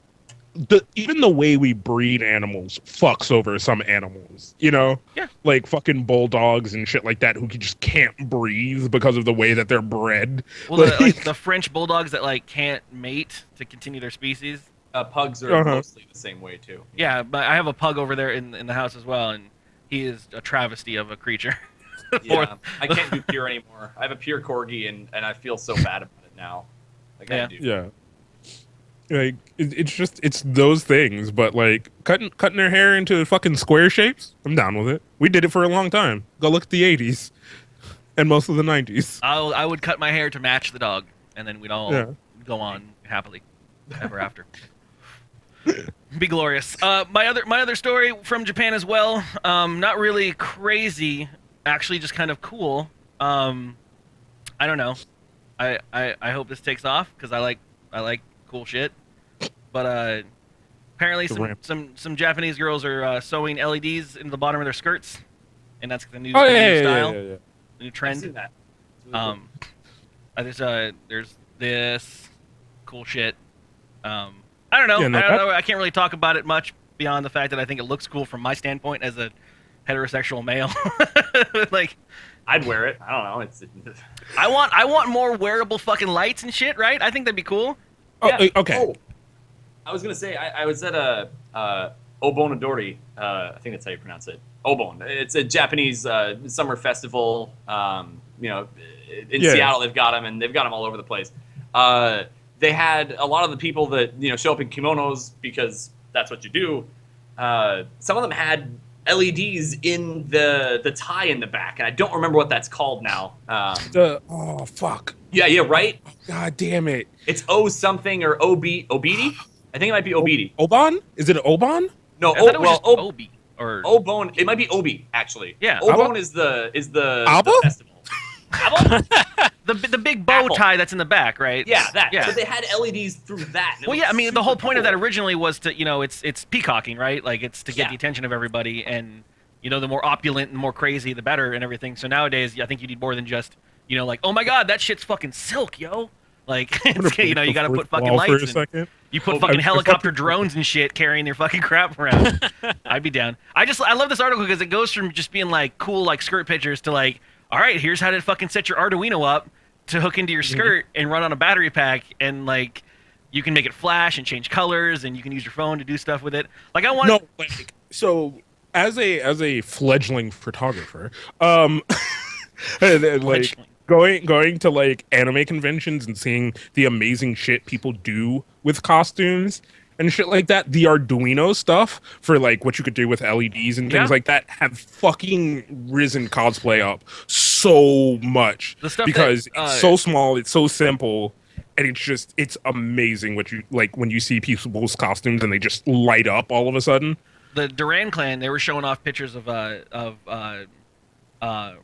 even the way we breed animals fucks over some animals, you know? Yeah. Like fucking bulldogs and shit like that who just can't breathe because of the way that they're bred. Well, Like- the French bulldogs that like can't mate to continue their species. Pugs are Uh-huh. mostly the same way too. Yeah, but I have a pug over there in the house as well, and he is a travesty of a creature. Yeah, I can't do pure anymore. I have a pure corgi, and I feel so bad about it now. Like Yeah. I do. Yeah. Like it's those things, but like cutting their hair into fucking square shapes, I'm down with it. We did it for a long time. Go look at the 80s and most of the 90s. I would cut my hair to match the dog, and then we'd all Yeah. go on happily ever after. Be glorious. My other story from Japan as well. Not really crazy, actually, just kind of cool. I don't know. I hope this takes off because I like cool shit. But apparently some Japanese girls are sewing LEDs into the bottom of their skirts, and that's the new, Oh the yeah, new yeah, style, yeah, yeah. the new I've trend. seen that. It's really cool. There's this cool shit. I don't know. Yeah, no, I don't know. I can't really talk about it much beyond the fact that I think it looks cool from my standpoint as a heterosexual male. Like, I'd wear it. I don't know. It's I want more wearable fucking lights and shit, right? I think that'd be cool. Oh, Yeah. okay. Oh, I was gonna say I was at a Obonodori. I think that's how you pronounce it. Obon. It's a Japanese summer festival. You know, in Yeah. Seattle they've got them, and they've got them all over the place. They had a lot of the people that show up in kimonos because that's what you do. Some of them had LEDs in the tie in the back, and I don't remember what that's called now. Fuck. Yeah, right. God damn it. It's O something or Obidi. I think it might be Obidi. Oban? Is it Oban? No, I thought it was just well, Obi or Obone. It might be Obi actually. Yeah. Obone is the Abba? festival. Abba? the big bow Apple. tie that's in the back, right? Yeah, that. Yeah. But they had LEDs through that. and it Well, was yeah, I mean, the whole super point of that cool. originally was to, it's peacocking, right? Like, it's to get Yeah. the attention of everybody, and, the more opulent and more crazy, the better, and everything. So nowadays, I think you need more than just, like, oh my god, that shit's fucking silk, yo. Like, you gotta put fucking lights for a in. second. You put Oh, fucking I helicopter fucking- drones and shit carrying their fucking crap around. I'd be down. I love this article because it goes from just being like cool like skirt pictures to like, all right, here's how to fucking set your Arduino up to hook into your skirt and run on a battery pack, and like you can make it flash and change colors, and you can use your phone to do stuff with it. Like I want No, like, so as a fledgling photographer, and, like going to like anime conventions and seeing the amazing shit people do with costumes and shit like that, the Arduino stuff for like what you could do with LEDs and things Yeah. like that have fucking risen cosplay up so much The stuff because that, it's so small, it's so simple. And it's amazing what you like when you see people's costumes and they just light up all of a sudden. the Duran clan, they were showing off pictures of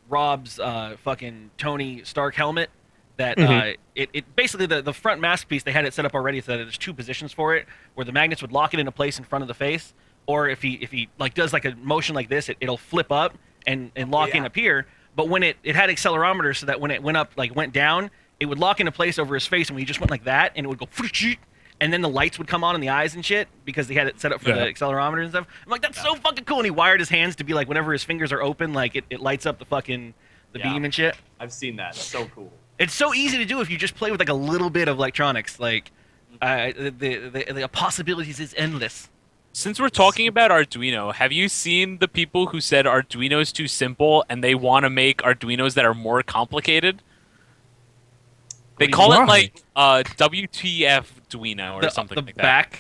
Rob's fucking Tony Stark helmet. That it basically the front mask piece, they had it set up already so that there's two positions for it, where the magnets would lock it into place in front of the face, or if he like does like a motion like this, it'll flip up and lock in Yeah. up here. But when it had accelerometers, so that when it went up like went down, it would lock into place over his face, and when he just went like that, and it would go, and then the lights would come on in the eyes and shit because he had it set up for the Yeah. accelerometer and stuff. I'm like, that's so fucking cool. And he wired his hands to be like, whenever his fingers are open, like it lights up the fucking Yeah. beam and shit. I've seen that. It's so cool. It's so easy to do if you just play with like a little bit of electronics. Like, the possibilities is endless. Since we're talking about Arduino, have you seen the people who said Arduino's too simple and they want to make Arduinos that are more complicated? They do you call mean? it like WTF Duino or something like that.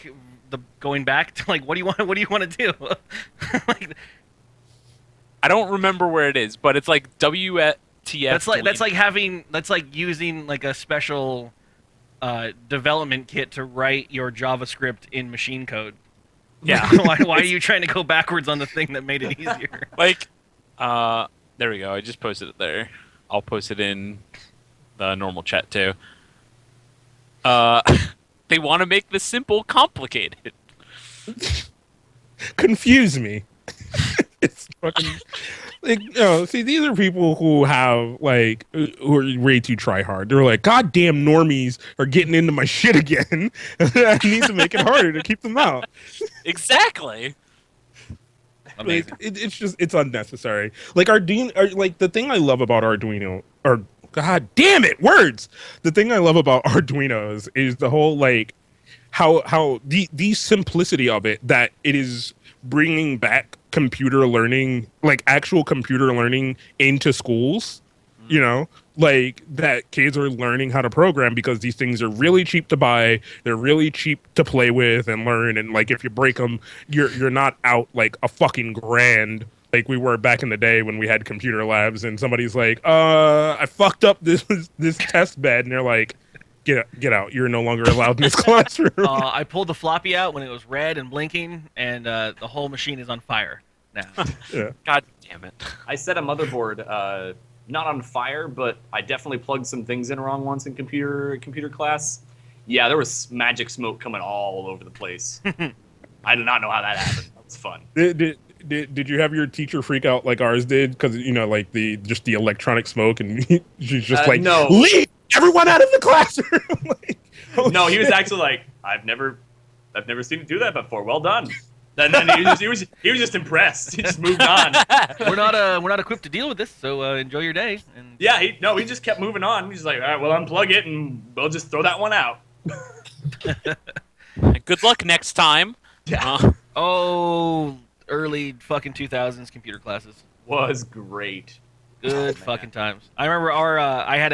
Going back to like, what do you want? What do you want to do? Like, I don't remember where it is, but it's like WTF. that's like using like a special development kit to write your JavaScript in machine code. Yeah. why are you trying to go backwards on the thing that made it easier? Like, there we go. I just posted it there. I'll post it in the normal chat too. They want to make the simple complicated. Confuse me. It's fucking like, see, these are people who have like who are ready to try hard. They're like, God damn, normies are getting into my shit again. I need to make it harder to keep them out. Exactly. Amazing. Like, it's unnecessary. Like like the thing I love about Arduino, or God damn it, words. The thing I love about Arduinos is the whole like how the simplicity of it, that it is bringing back computer learning, like actual computer learning into schools. You know, like that kids are learning how to program because these things are really cheap to buy. They're really cheap to play with and learn. And like, if you break them, you're not out like a fucking grand like we were back in the day when we had computer labs and somebody's like, I fucked up this test bed, and they're like, get out. You're no longer allowed in this classroom. I pulled the floppy out when it was red and blinking, and the whole machine is on fire now. Yeah. God damn it. I set a motherboard not on fire, but I definitely plugged some things in wrong once in computer class. Yeah, there was magic smoke coming all over the place. I do not know how that happened. That was fun. Did you have your teacher freak out like ours did? Because like the electronic smoke, and she's just like, no. leave everyone out of the classroom. Like, oh, No, he was shit. actually like, I've never seen you do that before. Well done. And then he was just impressed. He just moved on. we're not equipped to deal with this, so enjoy your day. And Yeah, he just kept moving on. He's like, all right, well, unplug it, and we'll just throw that one out. Good luck next time. Yeah. early fucking 2000s computer classes. Was great. Good man. fucking times. I remember I had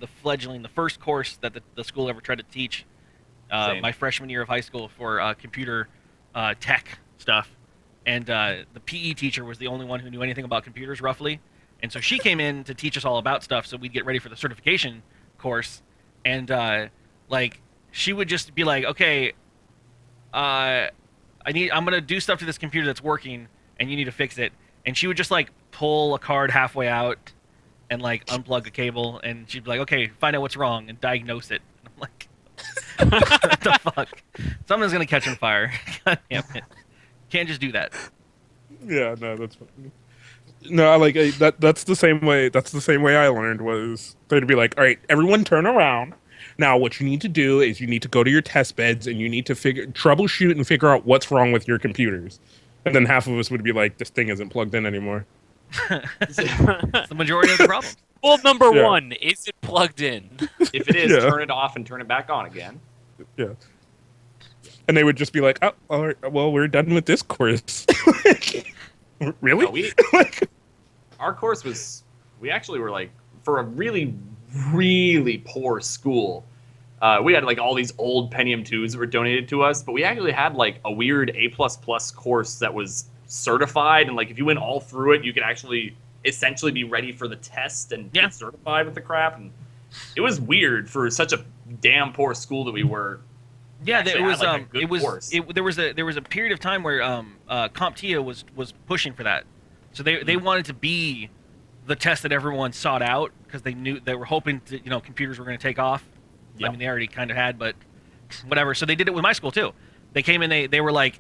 the fledgling, the first course that the school ever tried to teach, Same. my freshman year of high school for computer tech stuff, and the PE teacher was the only one who knew anything about computers roughly, And so she came in to teach us all about stuff, so we'd get ready for the certification course. And like she would just be like, okay, I'm gonna do stuff to this computer that's working, and you need to fix it. And she would just like pull a card halfway out and like unplug a cable, and she'd be like, okay, find out what's wrong and diagnose it. And I'm like, what the fuck? Something's gonna catch on fire. God damn it! Can't just do that. Yeah, no, that's funny. No, that's the same way. That's the same way I learned was they'd be like, all right, everyone turn around. Now, what you need to do is you need to go to your test beds and you need to troubleshoot and figure out what's wrong with your computers. And then half of us would be like, this thing isn't plugged in anymore. It's the majority of the problem. Well, number Yeah. one, is it plugged in? If it is, Yeah. turn it off and turn it back on again. Yeah. And they would just be like, oh, all right, well, we're done with this course. Really? No, our course was, we actually were like, for a really, really poor school, we had like all these old Pentium 2s that were donated to us, but we actually had like a weird A++ course that was certified, and like if you went all through it, you could actually essentially be ready for the test and Yeah. get certified with the crap. And it was weird for such a damn poor school that we were. Yeah, Actually, it I was had, like, a good course. there was a period of time where CompTIA was pushing for that, so they wanted to be the test that everyone sought out because they were hoping that computers were going to take off. I Yep. mean, they already kind of had, but whatever. So they did it with my school too. They came in, they were like,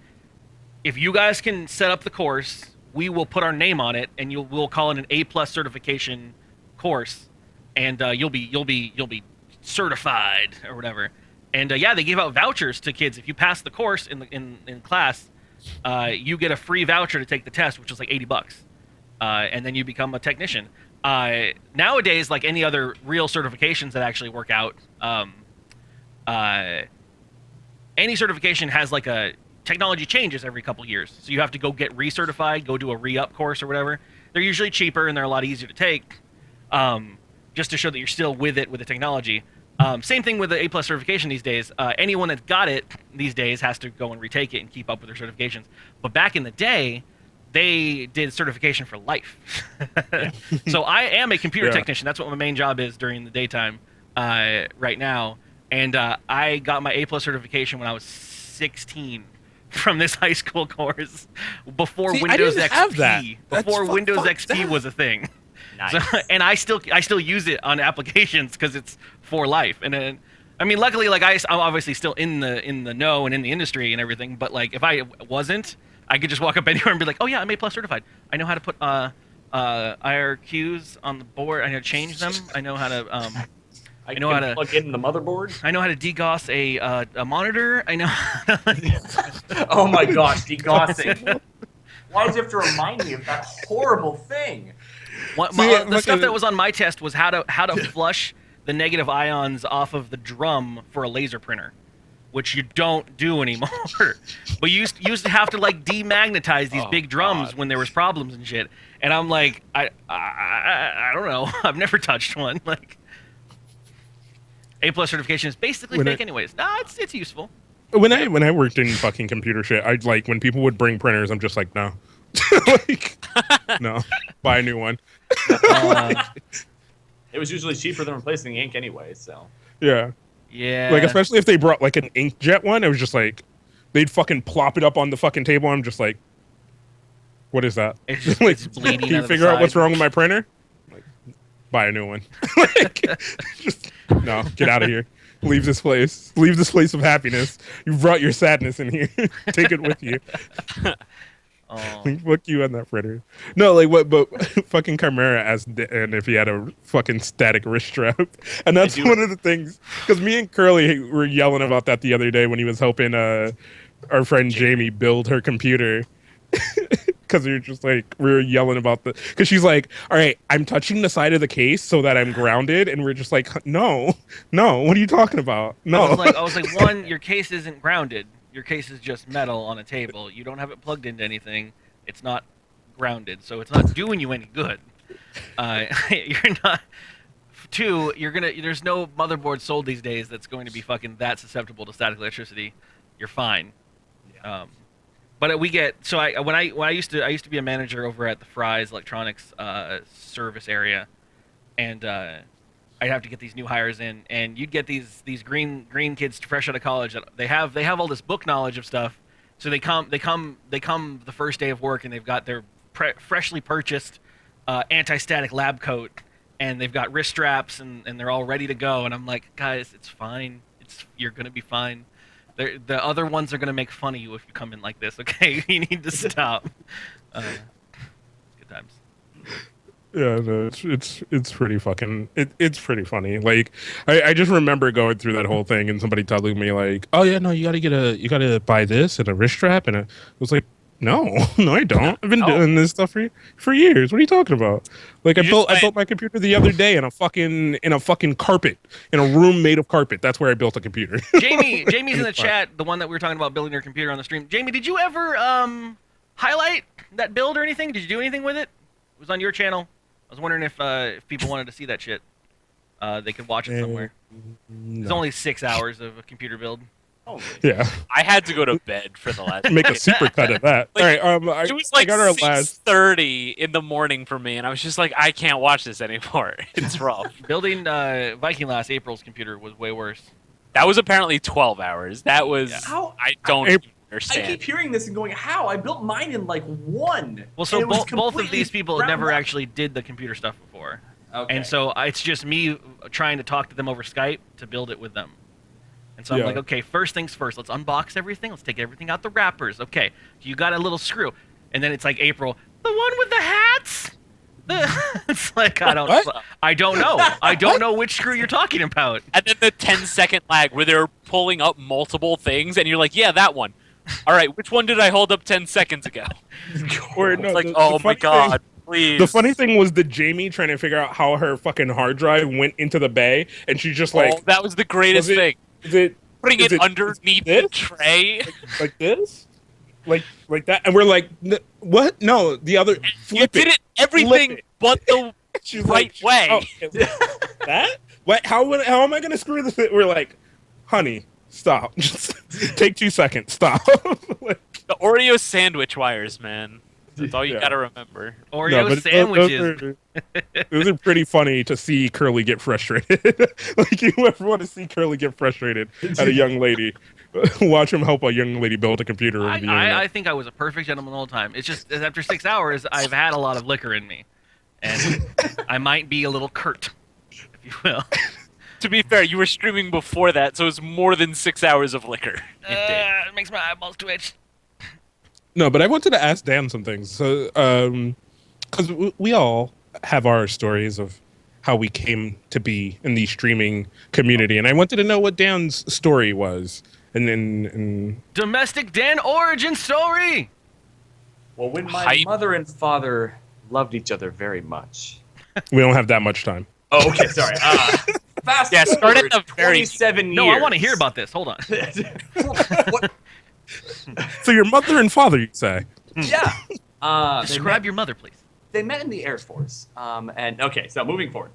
if you guys can set up the course, we will put our name on it, and we'll call it an A+ certification course, and you'll be certified or whatever. And yeah, they gave out vouchers to kids. If you pass the course in class, you get a free voucher to take the test, which is like $80, and then you become a technician. Nowadays, like any other real certifications that actually work out, any certification has like a technology changes every couple years, so you have to go get recertified, go do a re-up course or whatever. They're usually cheaper and they're a lot easier to take, just to show that you're still with the technology. Same thing with the A+ certification these days. Anyone that got it these days has to go and retake it and keep up with their certifications. But back in the day, they did certification for life. So I am a computer technician. That's what my main job is during the daytime right now. And I got my A+ certification when I was 16 from this high school course before See, I Windows didn't XP. have that. Before That's Windows fuck XP that. was a thing. Nice. So, and I still use it on applications because it's for life. And then, I mean, luckily, like I'm obviously still in the know and in the industry and everything. But like, if I wasn't, I could just walk up anywhere and be like, oh yeah, I'm A+ certified. I know how to put IRQs on the board. I know how to change them. I know how to I know can how to- plug in the motherboard. I know how to DGOS a monitor. I know. Oh my gosh, degaussing. Why does you have to remind me of that horrible thing? The stuff that was on my test was how to flush the negative ions off of the drum for a laser printer, which you don't do anymore. But you used to have to like demagnetize these big drums when there was problems and shit. And I'm like, I don't know. I've never touched one. Like, A+ certification is basically fake anyways. Nah, it's useful. When I worked in fucking computer shit, I'd like when people would bring printers, I'm just like, no. Like, no. Buy a new one. It was usually cheaper than replacing the ink anyway, so. Yeah. Yeah. Like, especially if they brought like an inkjet one, it was just like they'd fucking plop it up on the fucking table. I'm just like, what is that? It's just Like, it's bleeding. can you out of the figure out what's side. wrong with my printer? Like, buy a new one. Like, just no, get out of here. Leave this place. Leave this place of happiness. You brought your sadness in here. Take it with you. Oh. Fuck you on that printer. No, like what? But fucking Chimera and if he had a fucking static wrist strap, and that's I do. one of the things. Because me and Curly were yelling about that the other day when he was helping our friend Jamie build her computer. Because we were just like we were yelling about because she's like, all right, I'm touching the side of the case so that I'm grounded, and we're just like, no, what are you talking about? No, I was like, one, your case isn't grounded. Your case is just metal on a table. You don't have it plugged into anything. It's not grounded, so it's not doing you any good. You're not. Two, there's no motherboard sold these days that's going to be fucking that susceptible to static electricity. You're fine. But we get so when I used to be a manager over at the Fry's Electronics service area, and I'd have to get these new hires in, and you'd get these green kids fresh out of college that they have all this book knowledge of stuff. So they come the first day of work, and they've got their freshly purchased anti-static lab coat, and they've got wrist straps, and they're all ready to go. And I'm like, guys, it's fine. You're gonna be fine. The other ones are gonna make fun of you if you come in like this. Okay, you need to stop. Good times. Yeah, no, it's pretty fucking it's pretty funny. Like I just remember going through that whole thing and somebody telling me like, oh yeah, no, you gotta buy this and a wrist strap, and I was like, no, no, I don't. I've been doing this stuff for years. What are you talking about? Like I built my computer the other day in a fucking carpet, in a room made of carpet. That's where I built a computer. Jamie's in the chat, the one that we were talking about building your computer on the stream. Jamie, did you ever highlight that build or anything? Did you do anything with it? It was on your channel. I was wondering if people wanted to see that shit. They could watch it somewhere. No. It's only 6 hours of a computer build. Yeah. I had to go to bed for the last. Make a super cut of that. Like, All right, it was I like got our last 6:30 in the morning for me, and I was just like, I can't watch this anymore. It's rough. Building Viking Last April's computer was way worse. That was apparently 12 hours. That was. How? I don't I understand. I keep hearing this and going, how? I built mine in like one. Well, so and it was both of completely these people ground never up. actually did the computer stuff before. Okay. And so it's just me trying to talk to them over Skype to build it with them. And so I'm Yeah. like, okay, first things first. Let's unbox everything. Let's take everything out the wrappers. Okay, you got a little screw. And then it's like April, the one with the hats? It's like, I don't know. I don't know which screw you're talking about. And then the 10-second lag where they're pulling up multiple things, and you're like, yeah, that one. All right, which one did I hold up 10 seconds ago? or It's no, like, the oh my funny god, thing- please. The funny thing was the Jamie trying to figure out how her fucking hard drive went into the bay, and she's just like, that was the greatest was it- thing. is it Putting is it it- underneath is the this? tray. like this? Like that? And we're like, what? No, the other. You Flip did it everything Flip it. but the She's right like, way. "Oh, that? What? How am I gonna screw this? We're like, honey, stop. Just take 2 seconds. Stop. Like, The Oreo sandwich wires, man. That's all you Yeah. gotta remember. Oreo but sandwiches. Those are pretty funny to see Curly get frustrated. Like, you ever want to see Curly get frustrated at a young lady? Watch him help a young lady build a computer over the internet. I think I was a perfect gentleman all the time. It's just that after 6 hours, I've had a lot of liquor in me, and I might be a little curt, if you will. To be fair, you were streaming before that, so it's more than 6 hours of liquor. It makes my eyeballs twitch. No, but I wanted to ask Dan some things. So, because we all have our stories of how we came to be in the streaming community, and I wanted to know what Dan's story was. And then, Domestic Dan origin story. Well, when my Hype. mother and father loved each other very much. we don't have that much time. Oh, okay, sorry. Fast Yeah, start at forward the very- 27 years. No, I want to hear about this. Hold on. What? So your mother and father, you say? Yeah. Describe your mother, please. They met in the Air Force. And okay, so moving forward.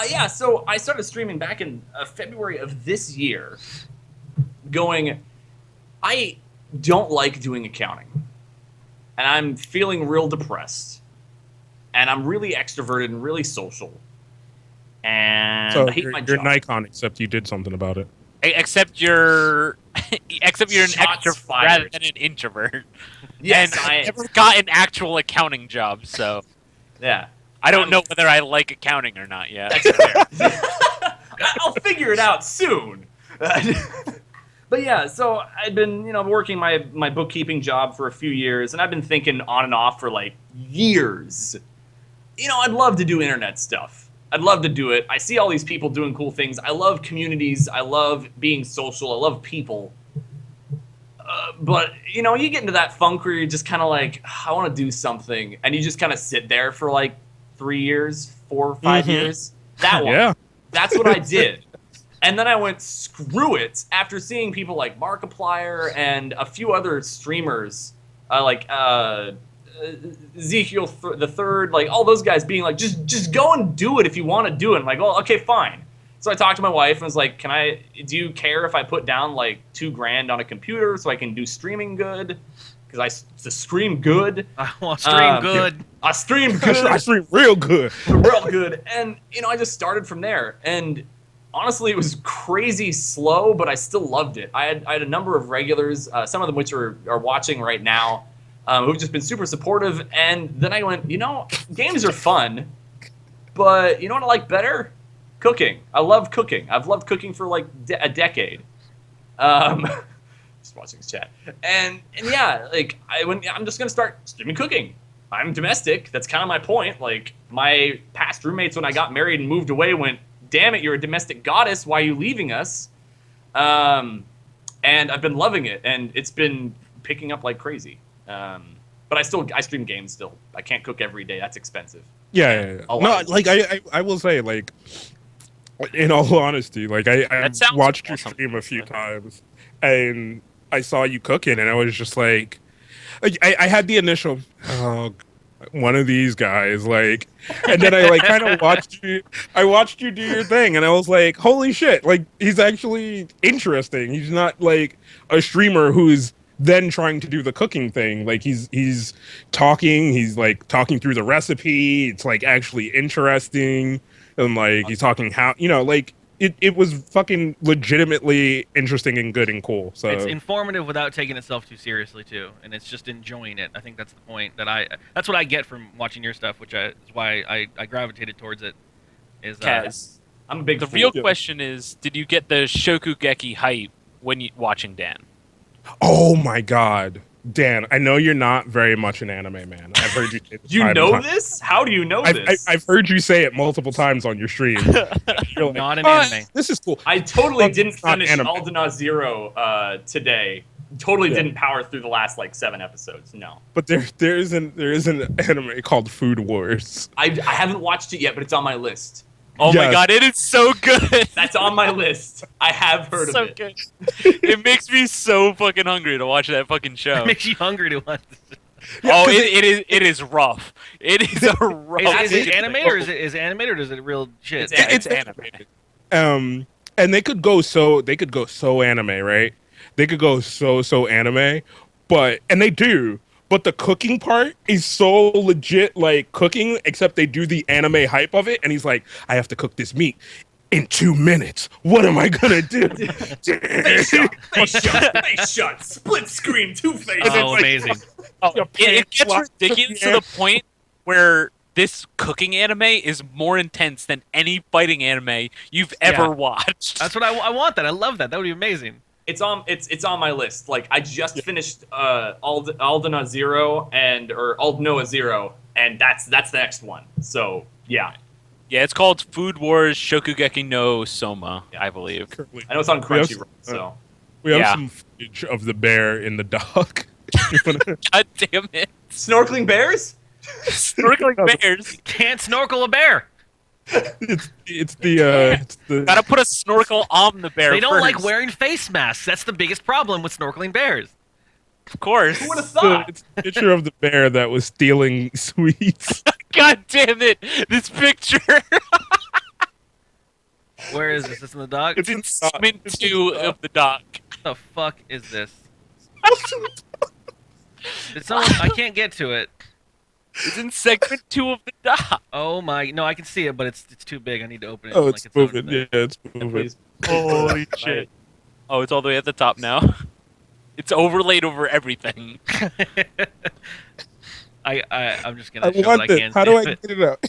Yeah, so I started streaming back in February of this year, going, I don't like doing accounting. And I'm feeling real depressed. And I'm really extroverted and really social. And So I hate you're, my you're job. Nikon, except you did something about it. Except you're an Shots extrovert fired. rather than an introvert. Yes, and I I never got an actual accounting job, so yeah. I don't know whether I like accounting or not yet. That's fair. I'll figure it out soon. But yeah, so I'd been, working my bookkeeping job for a few years, and I've been thinking on and off for like years. I'd love to do internet stuff. I'd love to do it. I see all these people doing cool things. I love communities. I love being social. I love people. But, you get into that funk where you're just kind of like, I want to do something. And you just kind of sit there for like 3 years, 4 or 5 years. That one. Yeah. That's what I did. And then I went, screw it, after seeing people like Markiplier and a few other streamers, like Ezekiel the Third, like all those guys being like, just go and do it if you want to do it. I'm like, well, okay, fine. So I talked to my wife and was like, do you care if I put down like $2,000 on a computer so I can do streaming good? because I stream good. I want to stream good. I stream good. I stream real good. real good. And, I just started from there. And honestly, it was crazy slow, but I still loved it. I had a number of regulars, some of them which are watching right now, who've just been super supportive. And then I went, games are fun, but you know what I like better? Cooking. I love cooking. I've loved cooking for like a decade. Just watching his chat. And yeah, like I'm just gonna start streaming cooking. I'm domestic. That's kind of my point. Like my past roommates when I got married and moved away went, "Damn it, you're a domestic goddess. Why are you leaving us?" And I've been loving it, and it's been picking up like crazy. But I stream games still. I can't cook every day. That's expensive. Yeah. A No, lot. like I will say, like, in all honesty, like I That sounds watched your awesome. stream a few times, and I saw you cooking, and I was just like, I had the initial, oh, one of these guys, like, and then I like kind of watched you. I watched you do your thing, and I was like, holy shit! Like, he's actually interesting. He's not like a streamer who's then trying to do the cooking thing. Like he's talking. He's like talking through the recipe. It's like actually interesting, and like he's talking how like. It was fucking legitimately interesting and good and cool. So It's informative without taking itself too seriously too, and it's just enjoying it. I think that's the point that's what I get from watching your stuff, which is why I gravitated towards it. Is Kaz, I'm a big the fool. real question is, did you get the Shokugeki hype when you watching Dan? oh my god, Dan! I know you're not very much an anime man. I've heard you say this You time know and time. this? How do you know this? I've heard you say it multiple times on your stream. You're like, Not an "Ah, anime." This is cool. I totally Well, didn't it's not finish anime. Aldana Zero today. Totally Yeah. didn't power through the last like 7 episodes. No, But there is an anime called Food Wars. I haven't watched it yet, but it's on my list. Oh my Yes. god, it is so good. That's on my list. I have heard so of it. good. It makes me so fucking hungry to watch that fucking show. It makes you hungry to watch this. Oh, it is rough. It is a rough. Is it It's animated or is it animated or is it real shit? It's It's animated. And they could go so anime, right? They could go so anime, and they do. But the cooking part is so legit, like cooking, except they do the anime hype of it, and he's like, I have to cook this meat in 2 minutes. What am I gonna do? Face shot, split screen, two-face. Oh, amazing. Oh, Your it pants gets flop ridiculous in to the the point where this cooking anime is more intense than any fighting anime you've ever Yeah. watched. That's what I want. That I love that. That would be amazing. It's on my list. Like I just finished Aldana Zero or Aldnoa Zero, and that's the next one. So yeah, Yeah, it's called Food Wars Shokugeki no Soma, I believe. I know it's on We have Crunchyroll. So We have Yeah. some footage of the bear in the dock. You wanna- God damn it. snorkeling bears. Snorkeling bears. Can't snorkel a bear. it's the Gotta put a snorkel on the bear They don't like first. wearing face masks. That's the biggest problem with snorkeling bears. Of course. Who would have the, thought? it's the picture of the bear that was stealing sweets. God damn it. This picture. Where is this? Is this in the dock? It's in It's not- segment it's 2 not. of the doc. What the fuck is this? Did someone? I can't get to it. It's in segment 2 of the doc. Oh my! No, I can see it, but it's too big. I need to open it. Oh, like it's own moving. thing. Yeah, it's moving. Please. Holy shit. Oh, it's all the way at the top now. It's overlaid over everything. I'm just gonna I show want what I this. can. How do I do get it out?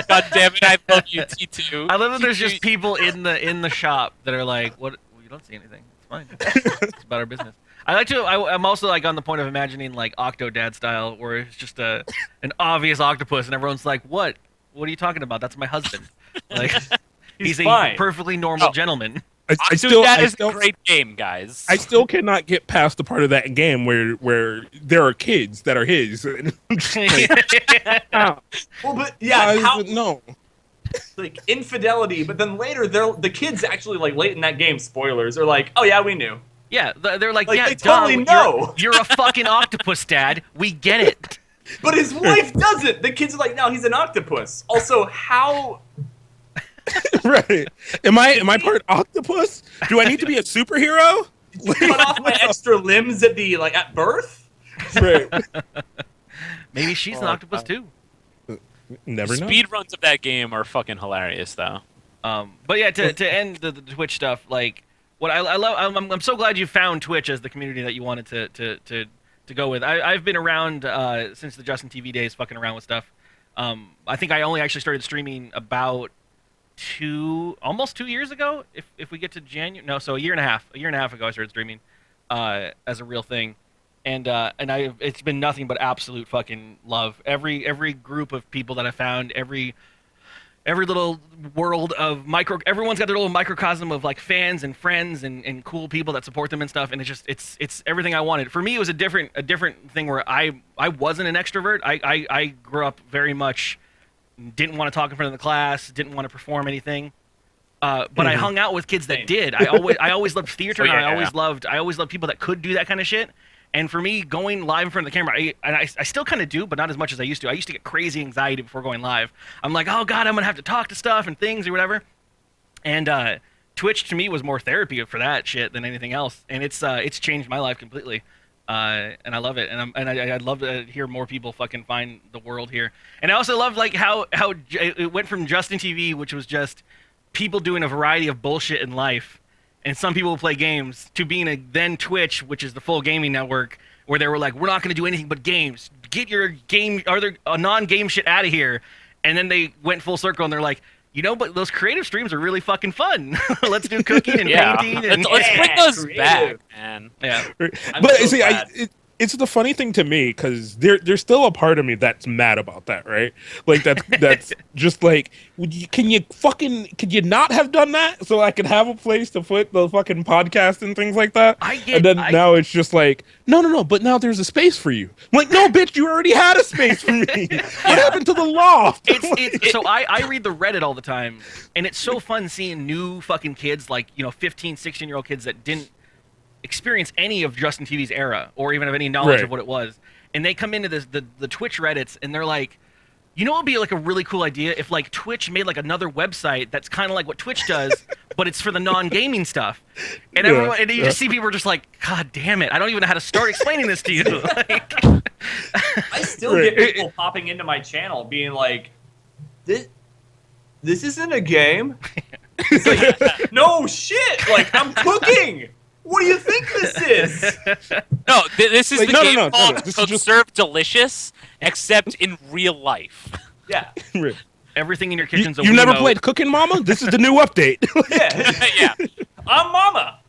God damn it, I love you, T2. I love that there's just people in the shop that are like, "What? Well, you don't see anything. It's fine. It's about our business." I like to. I'm also like on the point of imagining like Octodad style, where it's just an obvious octopus, and everyone's like, "What? What are you talking about? That's my husband." Like, he's a fine. perfectly normal Oh. gentleman. That is a great game, guys. I still cannot get past the part of that game where there are kids that are his. And I'm just like, how? Well, but How yeah, is how it- no. like infidelity. But then later, the kids actually like late in that game. Spoilers are like, oh yeah, we knew. Yeah, they're like, Like, yeah, they totally duh, know. You're a fucking octopus, Dad. We get it. But his wife doesn't. The kids are like, no, he's an octopus. Also, how Right. Am I part octopus? Do I need to be a superhero? Cut off my extra limbs at birth. Right. Maybe she's an octopus too. Never know. Speed runs of that game are fucking hilarious, though. But yeah, to end the Twitch stuff, like what I love, I'm so glad you found Twitch as the community that you wanted to go with. I've been around since the Justin TV days, fucking around with stuff. I think I only actually started streaming about almost 2 years ago. If we get to January, no, so a year and a half ago, I started streaming as a real thing. And it's been nothing but absolute fucking love. Every group of people that I found, every little world of everyone's got their little microcosm of like fans and friends and cool people that support them and stuff. And it's everything I wanted. For me, it was a different thing where I wasn't an extrovert. I grew up very much didn't want to talk in front of the class, didn't want to perform anything. But I hung out with kids that did. I always loved theater, and I always loved people that could do that kind of shit. And for me, going live in front of the camera, I still kind of do, but not as much as I used to. I used to get crazy anxiety before going live. I'm like, oh god, I'm gonna have to talk to stuff and things or whatever. And Twitch to me was more therapy for that shit than anything else, and it's changed my life completely. And I love it, and I'd love to hear more people fucking find the world here. And I also love like how it went from Justin TV, which was just people doing a variety of bullshit in life, and some people will play games, to being then Twitch, which is the full gaming network, where they were like, we're not going to do anything but games. Get your game, non-game shit out of here. And then they went full circle, and they're like, but those creative streams are really fucking fun. Let's do cooking and painting. And let's bring those back, man. Yeah. But see, it's the funny thing to me, because there's still a part of me that's mad about that, right? Like that's just like, can you not have done that so I could have a place to put the fucking podcast and things like that? Now it's just like, no, but now there's a space for you. I'm like, no, bitch, you already had a space for me. What happened to the loft? So I read the Reddit all the time, and it's so fun seeing new fucking kids, like 15, 16-year-old kids that didn't experience any of Justin TV's era or even have any knowledge of what it was, and they come into the Twitch Reddits, and they're like, what would be like a really cool idea if like Twitch made like another website that's kind of like what Twitch does, but it's for the non-gaming stuff. And everyone, and you just see people are just like, god damn it, I don't even know how to start explaining this to you. Like, I still get people popping into my channel being like, this isn't a game. It's like, no shit, like I'm cooking. What do you think this is? No, this is like, the game called Cook Serve Delicious, except in real life. Yeah. everything in your kitchen's a You never Wiimote. played Cooking Mama? This is the new update. Yeah. Yeah. I'm Mama.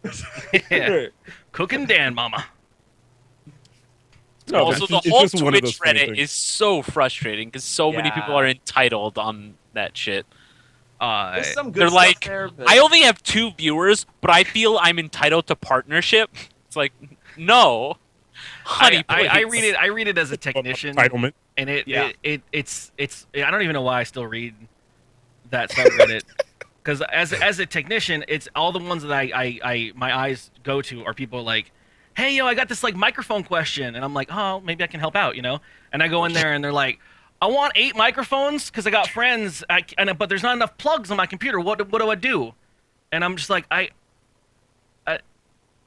Yeah. Cooking Dan, mama. No, Also, it's the just whole one of those Twitch funny Reddit things. is so frustrating because so many people are entitled on that shit. There's some good They're stuff like, there, but I only have 2 viewers, but I feel I'm entitled to partnership. It's like, no, honey, I please. read it as a technician, Entitlement. and it's I don't even know why I still read that subreddit, because as a technician, it's all the ones that I my eyes go to are people like, hey yo, I got this like microphone question, and I'm like, oh, maybe I can help out, and I go in there and they're like, I want 8 microphones because I got friends, but there's not enough plugs on my computer. What do I do? And I'm just like, I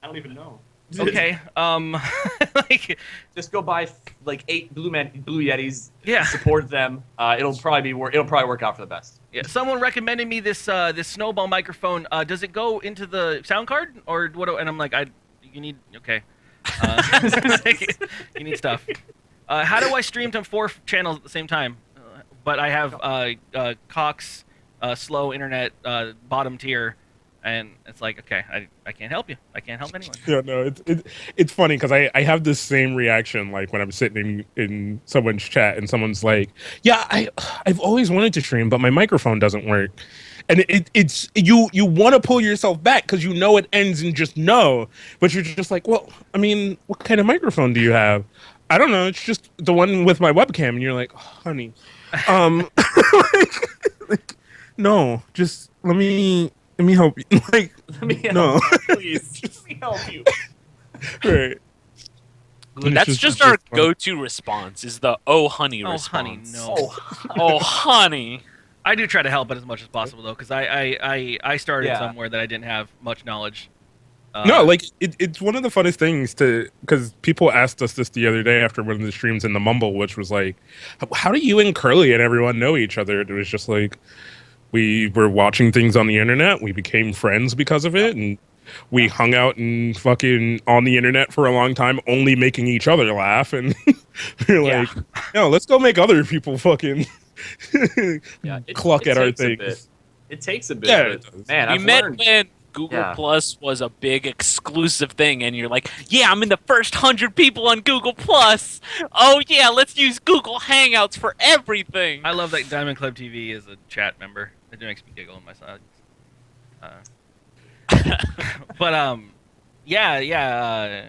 don't even know. okay, like, Just go buy like 8 Blue Yetis. Yeah. Support them. It'll probably work out for the best. yeah, someone recommended me this snowball microphone. Does it go into the sound card or what? And I'm like, you need you need stuff. How do I stream to 4 channels at the same time? But I have Cox, slow internet, bottom tier, and it's like, okay, I can't help you. I can't help anyone. Yeah, no, it's funny because I have this same reaction like when I'm sitting in someone's chat and someone's like, yeah, I've always wanted to stream, but my microphone doesn't work. And it's you want to pull yourself back because you know it ends in just no, but you're just like, well, I mean, what kind of microphone do you have? I don't know. It's just the one with my webcam, and you're like, oh, honey, like, no, just let me help you. Like, Let me help no, you, please. Let me help you. right. That's just our go-to response is the "Oh honey" Oh response. honey, no. Oh honey. I do try to help it as much as possible though, because I started Yeah. somewhere that I didn't have much knowledge. No, like it's one of the funnest things because people asked us this the other day after one of the streams in the Mumble, which was like, how do you and Curly and everyone know each other? It was just like we were watching things on the internet, we became friends because of it, and we hung out and fucking on the internet for a long time, only making each other laugh, and we're Yeah. like, no, let's go make other people fucking Yeah, cluck at our takes a things. bit. It takes a bit. Yeah, but, it does. man, We I've met learned. when Google Yeah. Plus was a big exclusive thing, and you're like, yeah, I'm in the first 100 people on Google Plus. Oh yeah, let's use Google Hangouts for everything. I love that Diamond Club TV is a chat member. It makes me giggle on my side. But yeah.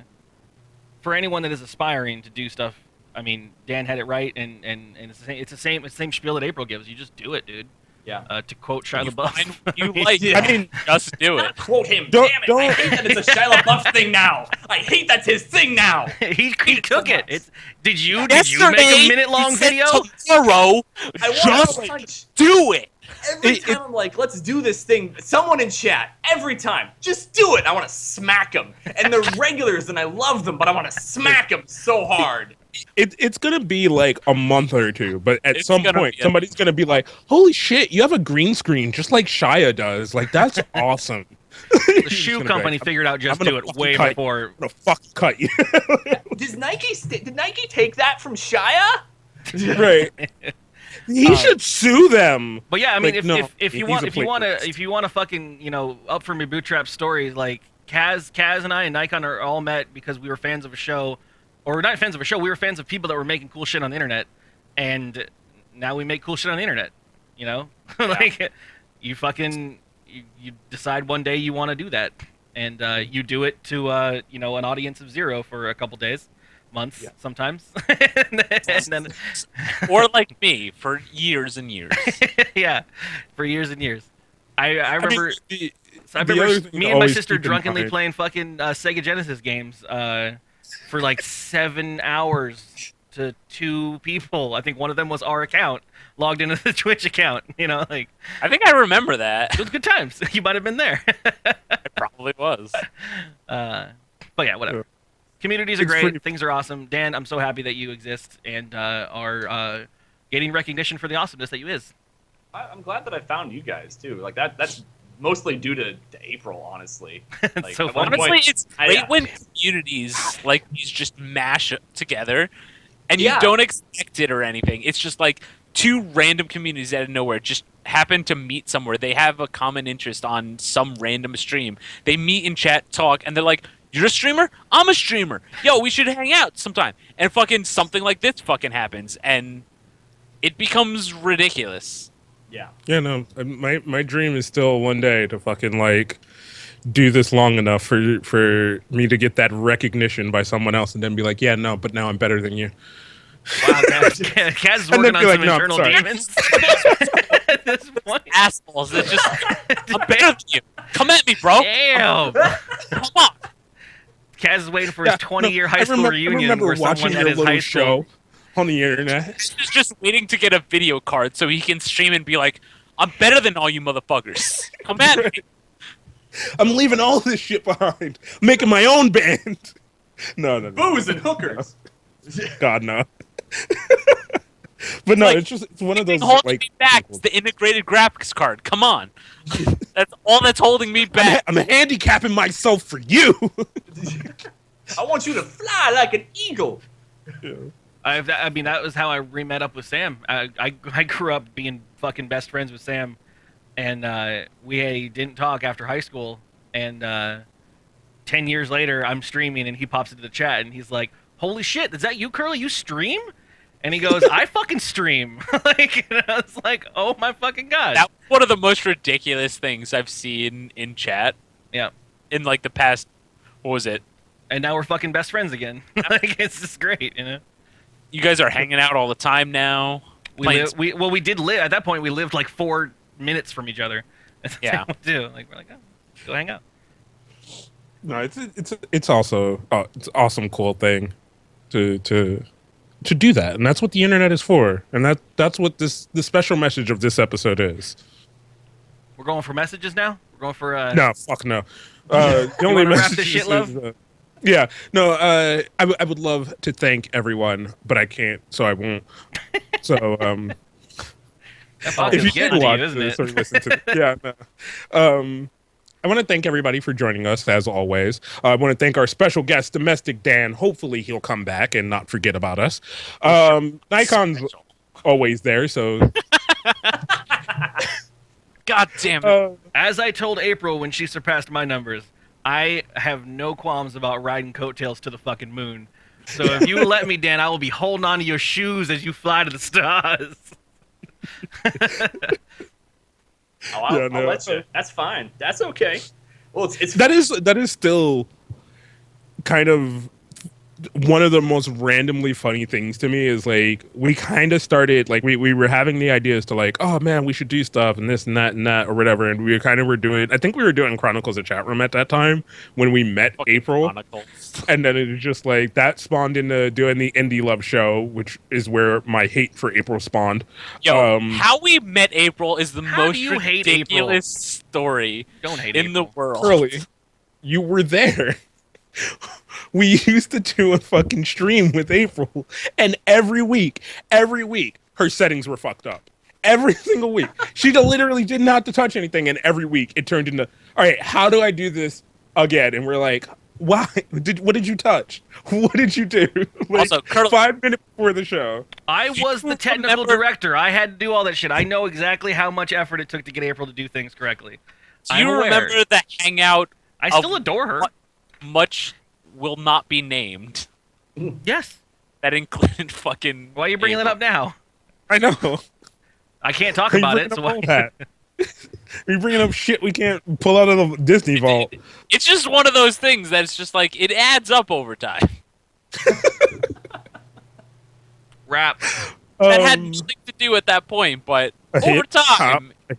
For anyone that is aspiring to do stuff, I mean, Dan had it right, and it's the same spiel that April gives. You just do it, dude. Yeah. To quote Shia You LaBeouf. find what you mean, like. Yeah. I mean, just do it. Not quote him. Don't- Damn it! I don't- hate that it's a Shia LaBeouf thing now. I hate that's his thing now. he It's took so it. nuts. It's did you make Yesterday, a minute-long you said video? Tomorrow, I want just to punch. do it. Every time I'm like, let's do this thing. Someone in chat, every time, just do it. I want to smack them. And they're regulars, and I love them, but I want to smack them so hard. It's gonna be like a month or two, but at It's some gonna point, be a- somebody's gonna be like, "Holy shit, you have a green screen just like Shia does! Like that's awesome." The shoe company figured out just I'm gonna do it fucking way cut you. before. I'm gonna fucking cut you. Did Nike take that from Shia? Right? He should sue them. But yeah, I mean, Like, no, if you he's want a if you want to fucking up from your bootstrap stories, like Kaz and I and Nikon are all met because we were fans of a show, or not fans of a show. We were fans of people that were making cool shit on the internet, and now we make cool shit on the internet. You know, like you decide one day you want to do that, and you do it to an audience of 0 for a couple days. Months sometimes, and then Or like me for years and years. yeah, for years and years. I remember. the I other remember thing to me and my always sister keep in drunkenly mind- playing fucking Sega Genesis games for like 7 hours to 2 people. I think one of them was our account, logged into the Twitch account. Like I think I remember that. it was good times. You might have been there. It probably was. But yeah, whatever. Yeah. Communities are It's great. pretty- Things are awesome. Dan, I'm so happy that you exist and are getting recognition for the awesomeness that you is. I'm glad that I found you guys too. Like that's mostly due to April, honestly. Like, so at one funny. Honestly, point- it's great yeah. when communities like these just mash together, and you Yeah. don't expect it or anything. It's just like two random communities out of nowhere just happen to meet somewhere. They have a common interest on some random stream. They meet in chat, talk, and they're like, "You're a streamer? I'm a streamer. Yo, we should hang out sometime." And fucking something like this fucking happens, and it becomes ridiculous. Yeah. Yeah, no. My dream is still one day to fucking like do this long enough for me to get that recognition by someone else, and then be like, "Yeah, no, but now I'm better than you." Wow, Kaz is And working then on be like, some "No, I'm internal sorry." demons at this point. Assholes that just I'm better than you. Come at me, bro. Damn. Come on. Kaz is waiting for his 20-year high school I reunion remember where watching someone at your his little high show school. on the internet. He's just waiting to get a video card so he can stream and be like, "I'm better than all you motherfuckers. Come at me." I'm leaving all this shit behind, making my own band. No. Booze and hookers. God, no. But no, Like, it's one of those holding like me back is the integrated graphics card. Come on. That's all that's holding me back. I'm handicapping myself for you. I want you to fly like an eagle. I mean, that was how I re-met up with Sam. I grew up being fucking best friends with Sam, and we didn't talk after high school. And 10 years later, I'm streaming, and he pops into the chat, and he's like, "Holy shit, is that you, Curly? You stream?" And he goes, "I fucking stream." Like, and I was like, "Oh my fucking god!" That was one of the most ridiculous things I've seen in chat Yeah. in like the past, what was it? And now we're fucking best friends again. Like, it's just great, you know. You guys are hanging out all the time now. Playing We did live at that point. We lived like 4 minutes from each other. That's the Yeah. thing we do. Like, we're like, oh, go hang out. No, it's also it's awesome, cool thing to to do that, and that's what the internet is for, and that's what the special message of this episode is. We're going for messages now. We're going for No, fuck no. The You only wanna wrap message this shit, love? yeah, no. I would love to thank everyone, but I can't, so I won't. So That podcast if you is getting did to watch you, isn't this it? or listen to yeah, no. I want to thank everybody for joining us as always. I want to thank our special guest, Domestic Dan. Hopefully he'll come back and not forget about us. Nikon's Special. always there, so God damn it. As I told April when she surpassed my numbers, I have no qualms about riding coattails to the fucking moon. So if you let me, Dan, I will be holding on to your shoes as you fly to the stars. I'll no. let you. That's fine. That's okay. Well, it's that is still kind of one of the most randomly funny things to me is like we kind of started like we were having the ideas to like, oh man, we should do stuff and this and that or whatever, and we kind of were doing, I think we were doing Chronicles of Chat Room at that time when we met Fucking April. Chronicles. And then it was just like that spawned into doing the Indie Love show, which is where my hate for April spawned. Yo, how we met April is the How most do you hate April? ridiculous story Don't hate in the April. world. Curly, you were there. We used to do a fucking stream with April, and every week, her settings were fucked up. Every single week. She literally didn't have to touch anything, and every week it turned into, all right, how do I do this again? And we're like, why? What did you touch? What did you do? Like, Also, Curly- 5 minutes before the show. I was the technical remember- director. I had to do all that shit. I know exactly how much effort it took to get April to do things correctly. Do you I'm aware. remember the hangout I of still adore her. what much will not be named Yes. that included fucking Why are you bringing that up now? I know. I can't talk Are you about bringing it. So up why? all that? Are you bringing up shit we can't pull out of the Disney vault? It's just one of those things that's just like it adds up over time. Rap. That had nothing to do at that point, but A over hip hop. time, A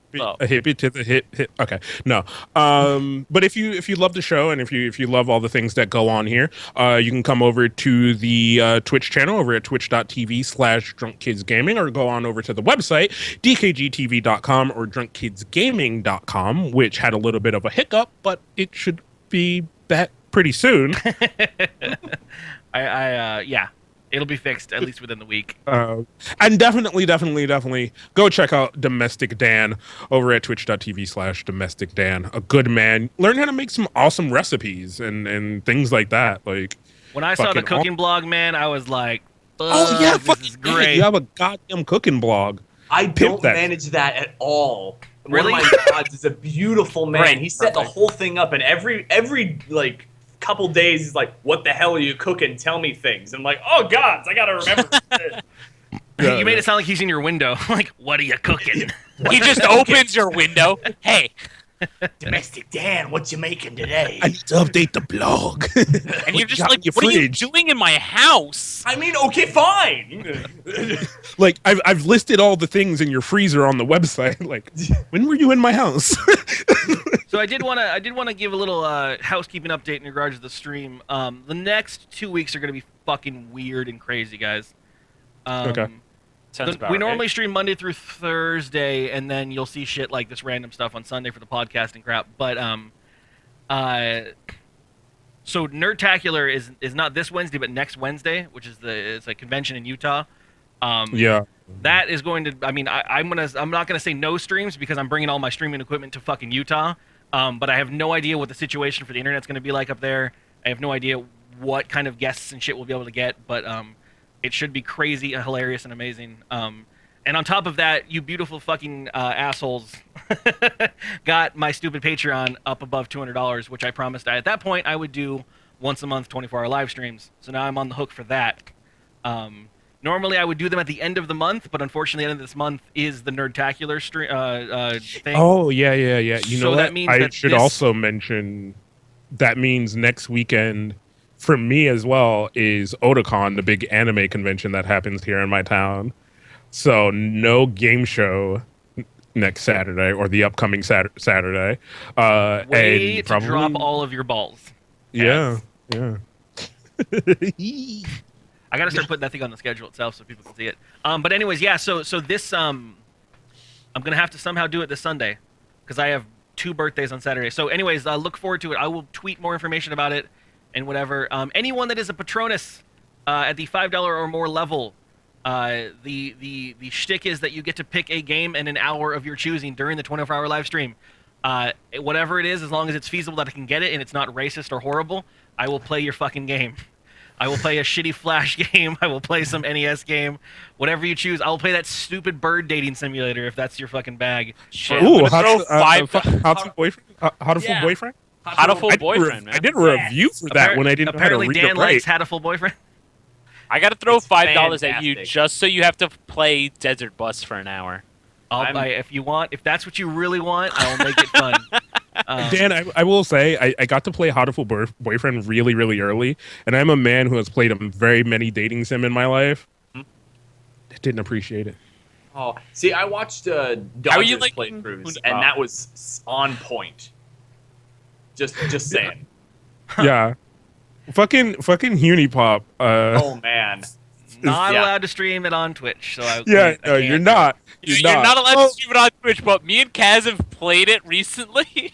hippie to the hip. Okay, no. But if you love the show and if you love all the things that go on here, you can come over to the Twitch channel over at twitch.tv/drunkkidsgaming, or go on over to the website dkgtv.com or drunkkidsgaming.com, which had a little bit of a hiccup, but it should be back pretty soon. Yeah. It'll be fixed at least within the week. And definitely go check out Domestic Dan over at twitch.tv/domesticdan. A good man. Learn how to make some awesome recipes and things like that. Like, When I saw the fucking cooking blog, man, I was like, oh yeah, this fucking is great. great. You have a goddamn cooking blog. I don't that. manage that at all. Really? One of my gods is a beautiful man. Right, He set the perfect. whole thing up, and every like couple days he's like, "What the hell are you cooking? Tell me things." And I'm like, "Oh gods, I gotta remember." Yeah, You made yeah. it sound like he's in your window. Like, what are you cooking? he just opens your window. Hey, Domestic Dan, what you making today? I need to update the blog. and you're just got in like, your what are you fridge?" doing in my house? I mean, okay, fine. Like, I've listed all the things in your freezer on the website. Like, when were you in my house? So I did want to give a little housekeeping update in regards to the stream. The next 2 weeks are going to be fucking weird and crazy, guys. Okay. Sounds about We right. normally stream Monday through Thursday, and then you'll see shit like this random stuff on Sunday for the podcast and crap. But so Nerdtacular is not this Wednesday, but next Wednesday, which is it's a convention in Utah. Yeah. That is going to. I mean, I'm not gonna say no streams because I'm bringing all my streaming equipment to fucking Utah. But I have no idea what the situation for the internet's gonna be like up there. I have no idea what kind of guests and shit we'll be able to get. But it should be crazy, hilarious, and amazing. And on top of that, you beautiful fucking assholes got my stupid Patreon up above $200, which I promised at that point I would do once a month, 24-hour live streams. So now I'm on the hook for that. Normally I would do them at the end of the month, but unfortunately the end of this month is the Nerdtacular thing. Oh yeah. You So know that what? means I that should this- also mention that means next weekend for me as well is Otakon, the big anime convention that happens here in my town. So no game show next Saturday or the upcoming Saturday. Way and to drop all of your balls. Yeah. I gotta start putting that thing on the schedule itself so people can see it. But anyways, yeah. So this I'm gonna have to somehow do it this Sunday, because I have 2 birthdays on Saturday. So anyways, look forward to it. I will tweet more information about it and whatever. Anyone that is a Patronus at the $5 or more level, the shtick is that you get to pick a game in an hour of your choosing during the 24-hour live stream. Whatever it is, as long as it's feasible that I can get it and it's not racist or horrible, I will play your fucking game. I will play a shitty Flash game. I will play some NES game. Whatever you choose. I will play that stupid bird dating simulator if that's your fucking bag. Shit, Ooh, I'm gonna throw how to boyfriend? How to Yeah. full boyfriend? Hatoful boyfriend, man. I did a review for that when I didn't know how to Apparently read Dan it right. likes Had a Full Boyfriend. I gotta throw It's $5 at you fantastic. just so you have to play Desert Bus for an hour. If you want, if that's what you really want, I'll make it fun. Dan, I will say I got to play How to Full Boyfriend really, really early, and I'm a man who has played a very many dating sim in my life. Didn't appreciate it. Oh, see, I watched How are Dodger's you liking playthroughs, Uni- and oh. that was on point. Just saying. Yeah, fucking Unipop. Oh man. Not Yeah. allowed to stream it on Twitch. So I yeah, I no, can't you're do not. You're not allowed Oh, to stream it on Twitch, but me and Kaz have played it recently. it.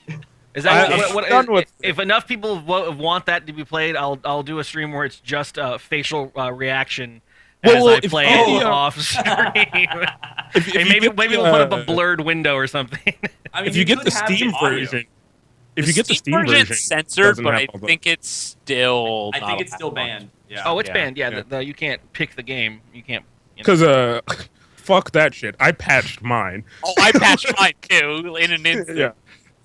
Is that I'm what done with if enough people want that to be played? I'll do a stream where it's just facial reaction as I if play you- it off stream. if And you maybe get we'll put up the- a blurred window or something. I mean, if you get could the have Steam audio. version, if you get the Steam version's version, censored, doesn't but have I all the- think it's still. I not think it's still allowed. banned. Yeah. Oh, it's Yeah. banned. Yeah, Yeah. you can't pick the game. You can't. You know. because fuck that shit. I patched mine. Oh, I patched mine too in an instant. Yeah.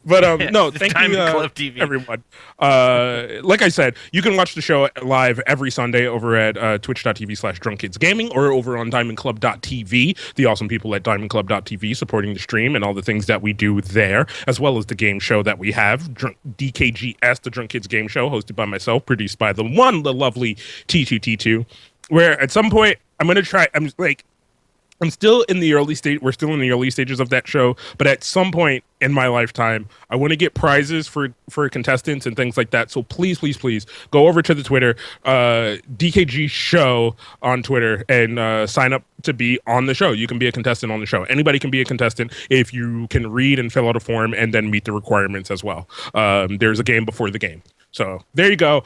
But no, It's thank time you, to Club TV. everyone. Like I said, you can watch the show live every Sunday over at twitch.tv/drunkkidsgaming or over on diamondclub.tv, the awesome people at diamondclub.tv supporting the stream and all the things that we do there, as well as the game show that we have, DKGS, the Drunk Kids Game Show, hosted by myself, produced by the lovely T2T2, where at some point I'm going to try, I'm still in the early stage. We're still in the early stages of that show, but at some point in my lifetime, I want to get prizes for contestants and things like that. So please go over to the Twitter, DKG Show on Twitter, and sign up to be on the show. You can be a contestant on the show. Anybody can be a contestant if you can read and fill out a form and then meet the requirements as well. There's a game before the game. So there you go.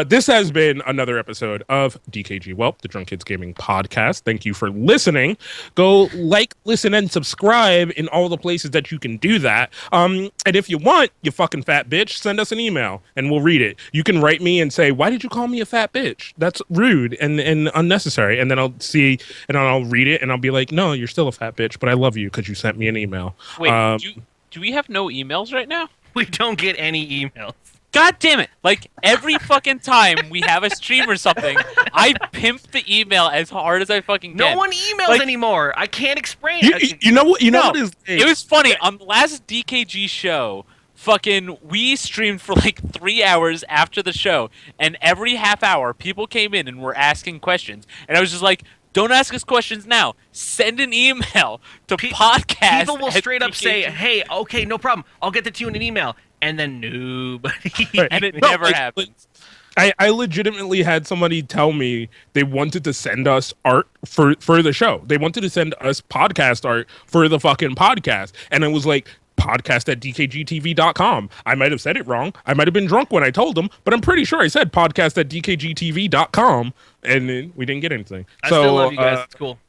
This has been another episode of dkgWELP, the Drunk Kids Gaming Podcast. Thank you for listening. Go like, listen, and subscribe in all the places that you can do that. And if you want, you fucking fat bitch, send us an email and we'll read it. You can write me and say, why did you call me a fat bitch? That's rude and unnecessary. And then I'll see and I'll read it and I'll be like, no, you're still a fat bitch, but I love you because you sent me an email. Wait, do we have no emails right now? We don't get any emails. God damn it! Like every fucking time we have a stream or something, I pimp the email as hard as I fucking can. No one emails Like- anymore. I can't explain. You know what? You know No, what is? It was funny on the last DKG show. Fucking, we streamed for like 3 hours after the show, and every half hour, people came in and were asking questions, and I was just like, "Don't ask us questions now. Send an email to podcast." People will at straight up say, DKG. "Hey, okay, no problem. I'll get that to you in an email," and then nobody. Right. and it No, never like, happens. I legitimately had somebody tell me they wanted to send us art for the show. They wanted to send us podcast art for the fucking podcast. And I was like, podcast at dkgtv.com. I might have said it wrong. I might have been drunk when I told them, but I'm pretty sure I said podcast at dkgtv.com. And then we didn't get anything. I still love you guys. It's cool.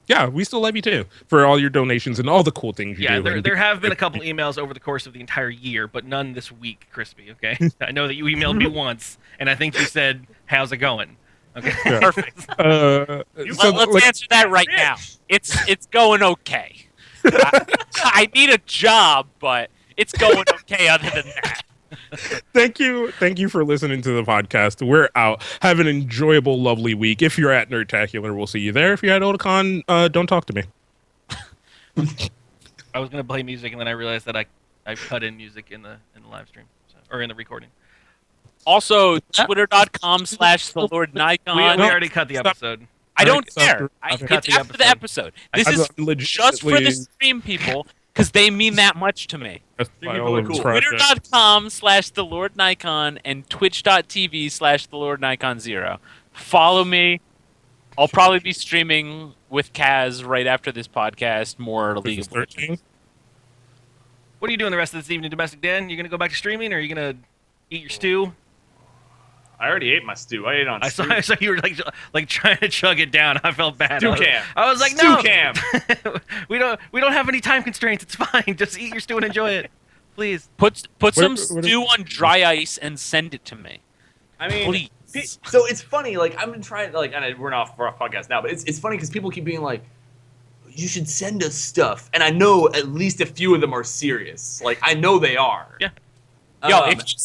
Yeah, we still love you too for all your donations and all the cool things you Yeah, do. there have been a couple emails over the course of the entire year, but none this week, Crispy, okay? I know that you emailed me once, and I think you said, how's it going? Okay. Yeah. Perfect. So, Let's like, answer that right now. It's going okay. I need a job, but it's going okay other than that. thank you for listening to the podcast. We're out. Have an enjoyable, lovely week. If you're at Nerdtacular, we'll see you there. If you're at Otakon, don't talk to me. I was going to play music, and then I realized that I cut in music in the live stream, or in the recording. Also, twitter.com/TheLordNikon. We already cut the episode. I don't Stop care. the- It's I've cut the after the episode. This I've is legitimately- just for the stream people, because they mean that much to me. Justify People all are of this cool. project. Twitter.com/TheLordNikon and Twitch.tv/TheLordNikon0. Follow me. I'll probably be streaming with Kaz right after this podcast. More League This of is 13. Legends. What are you doing the rest of this evening, Domestic Dan? You gonna go back to streaming, or are you gonna eat your stew? I already ate my stew. I ate on I stew. saw you were like trying to chug it down. I felt bad. Stew cam. I was like, Stew no, cam. we don't have any time constraints. It's fine. Just eat your stew and enjoy it, please. Put some What- stew on dry ice and send it to me. I mean, Please. so it's funny. Like I've been trying. Like, and we're not for a podcast now, but it's funny because people keep being like, "You should send us stuff," and I know at least a few of them are serious. Like I know they are. Yeah. Yo, Um, if you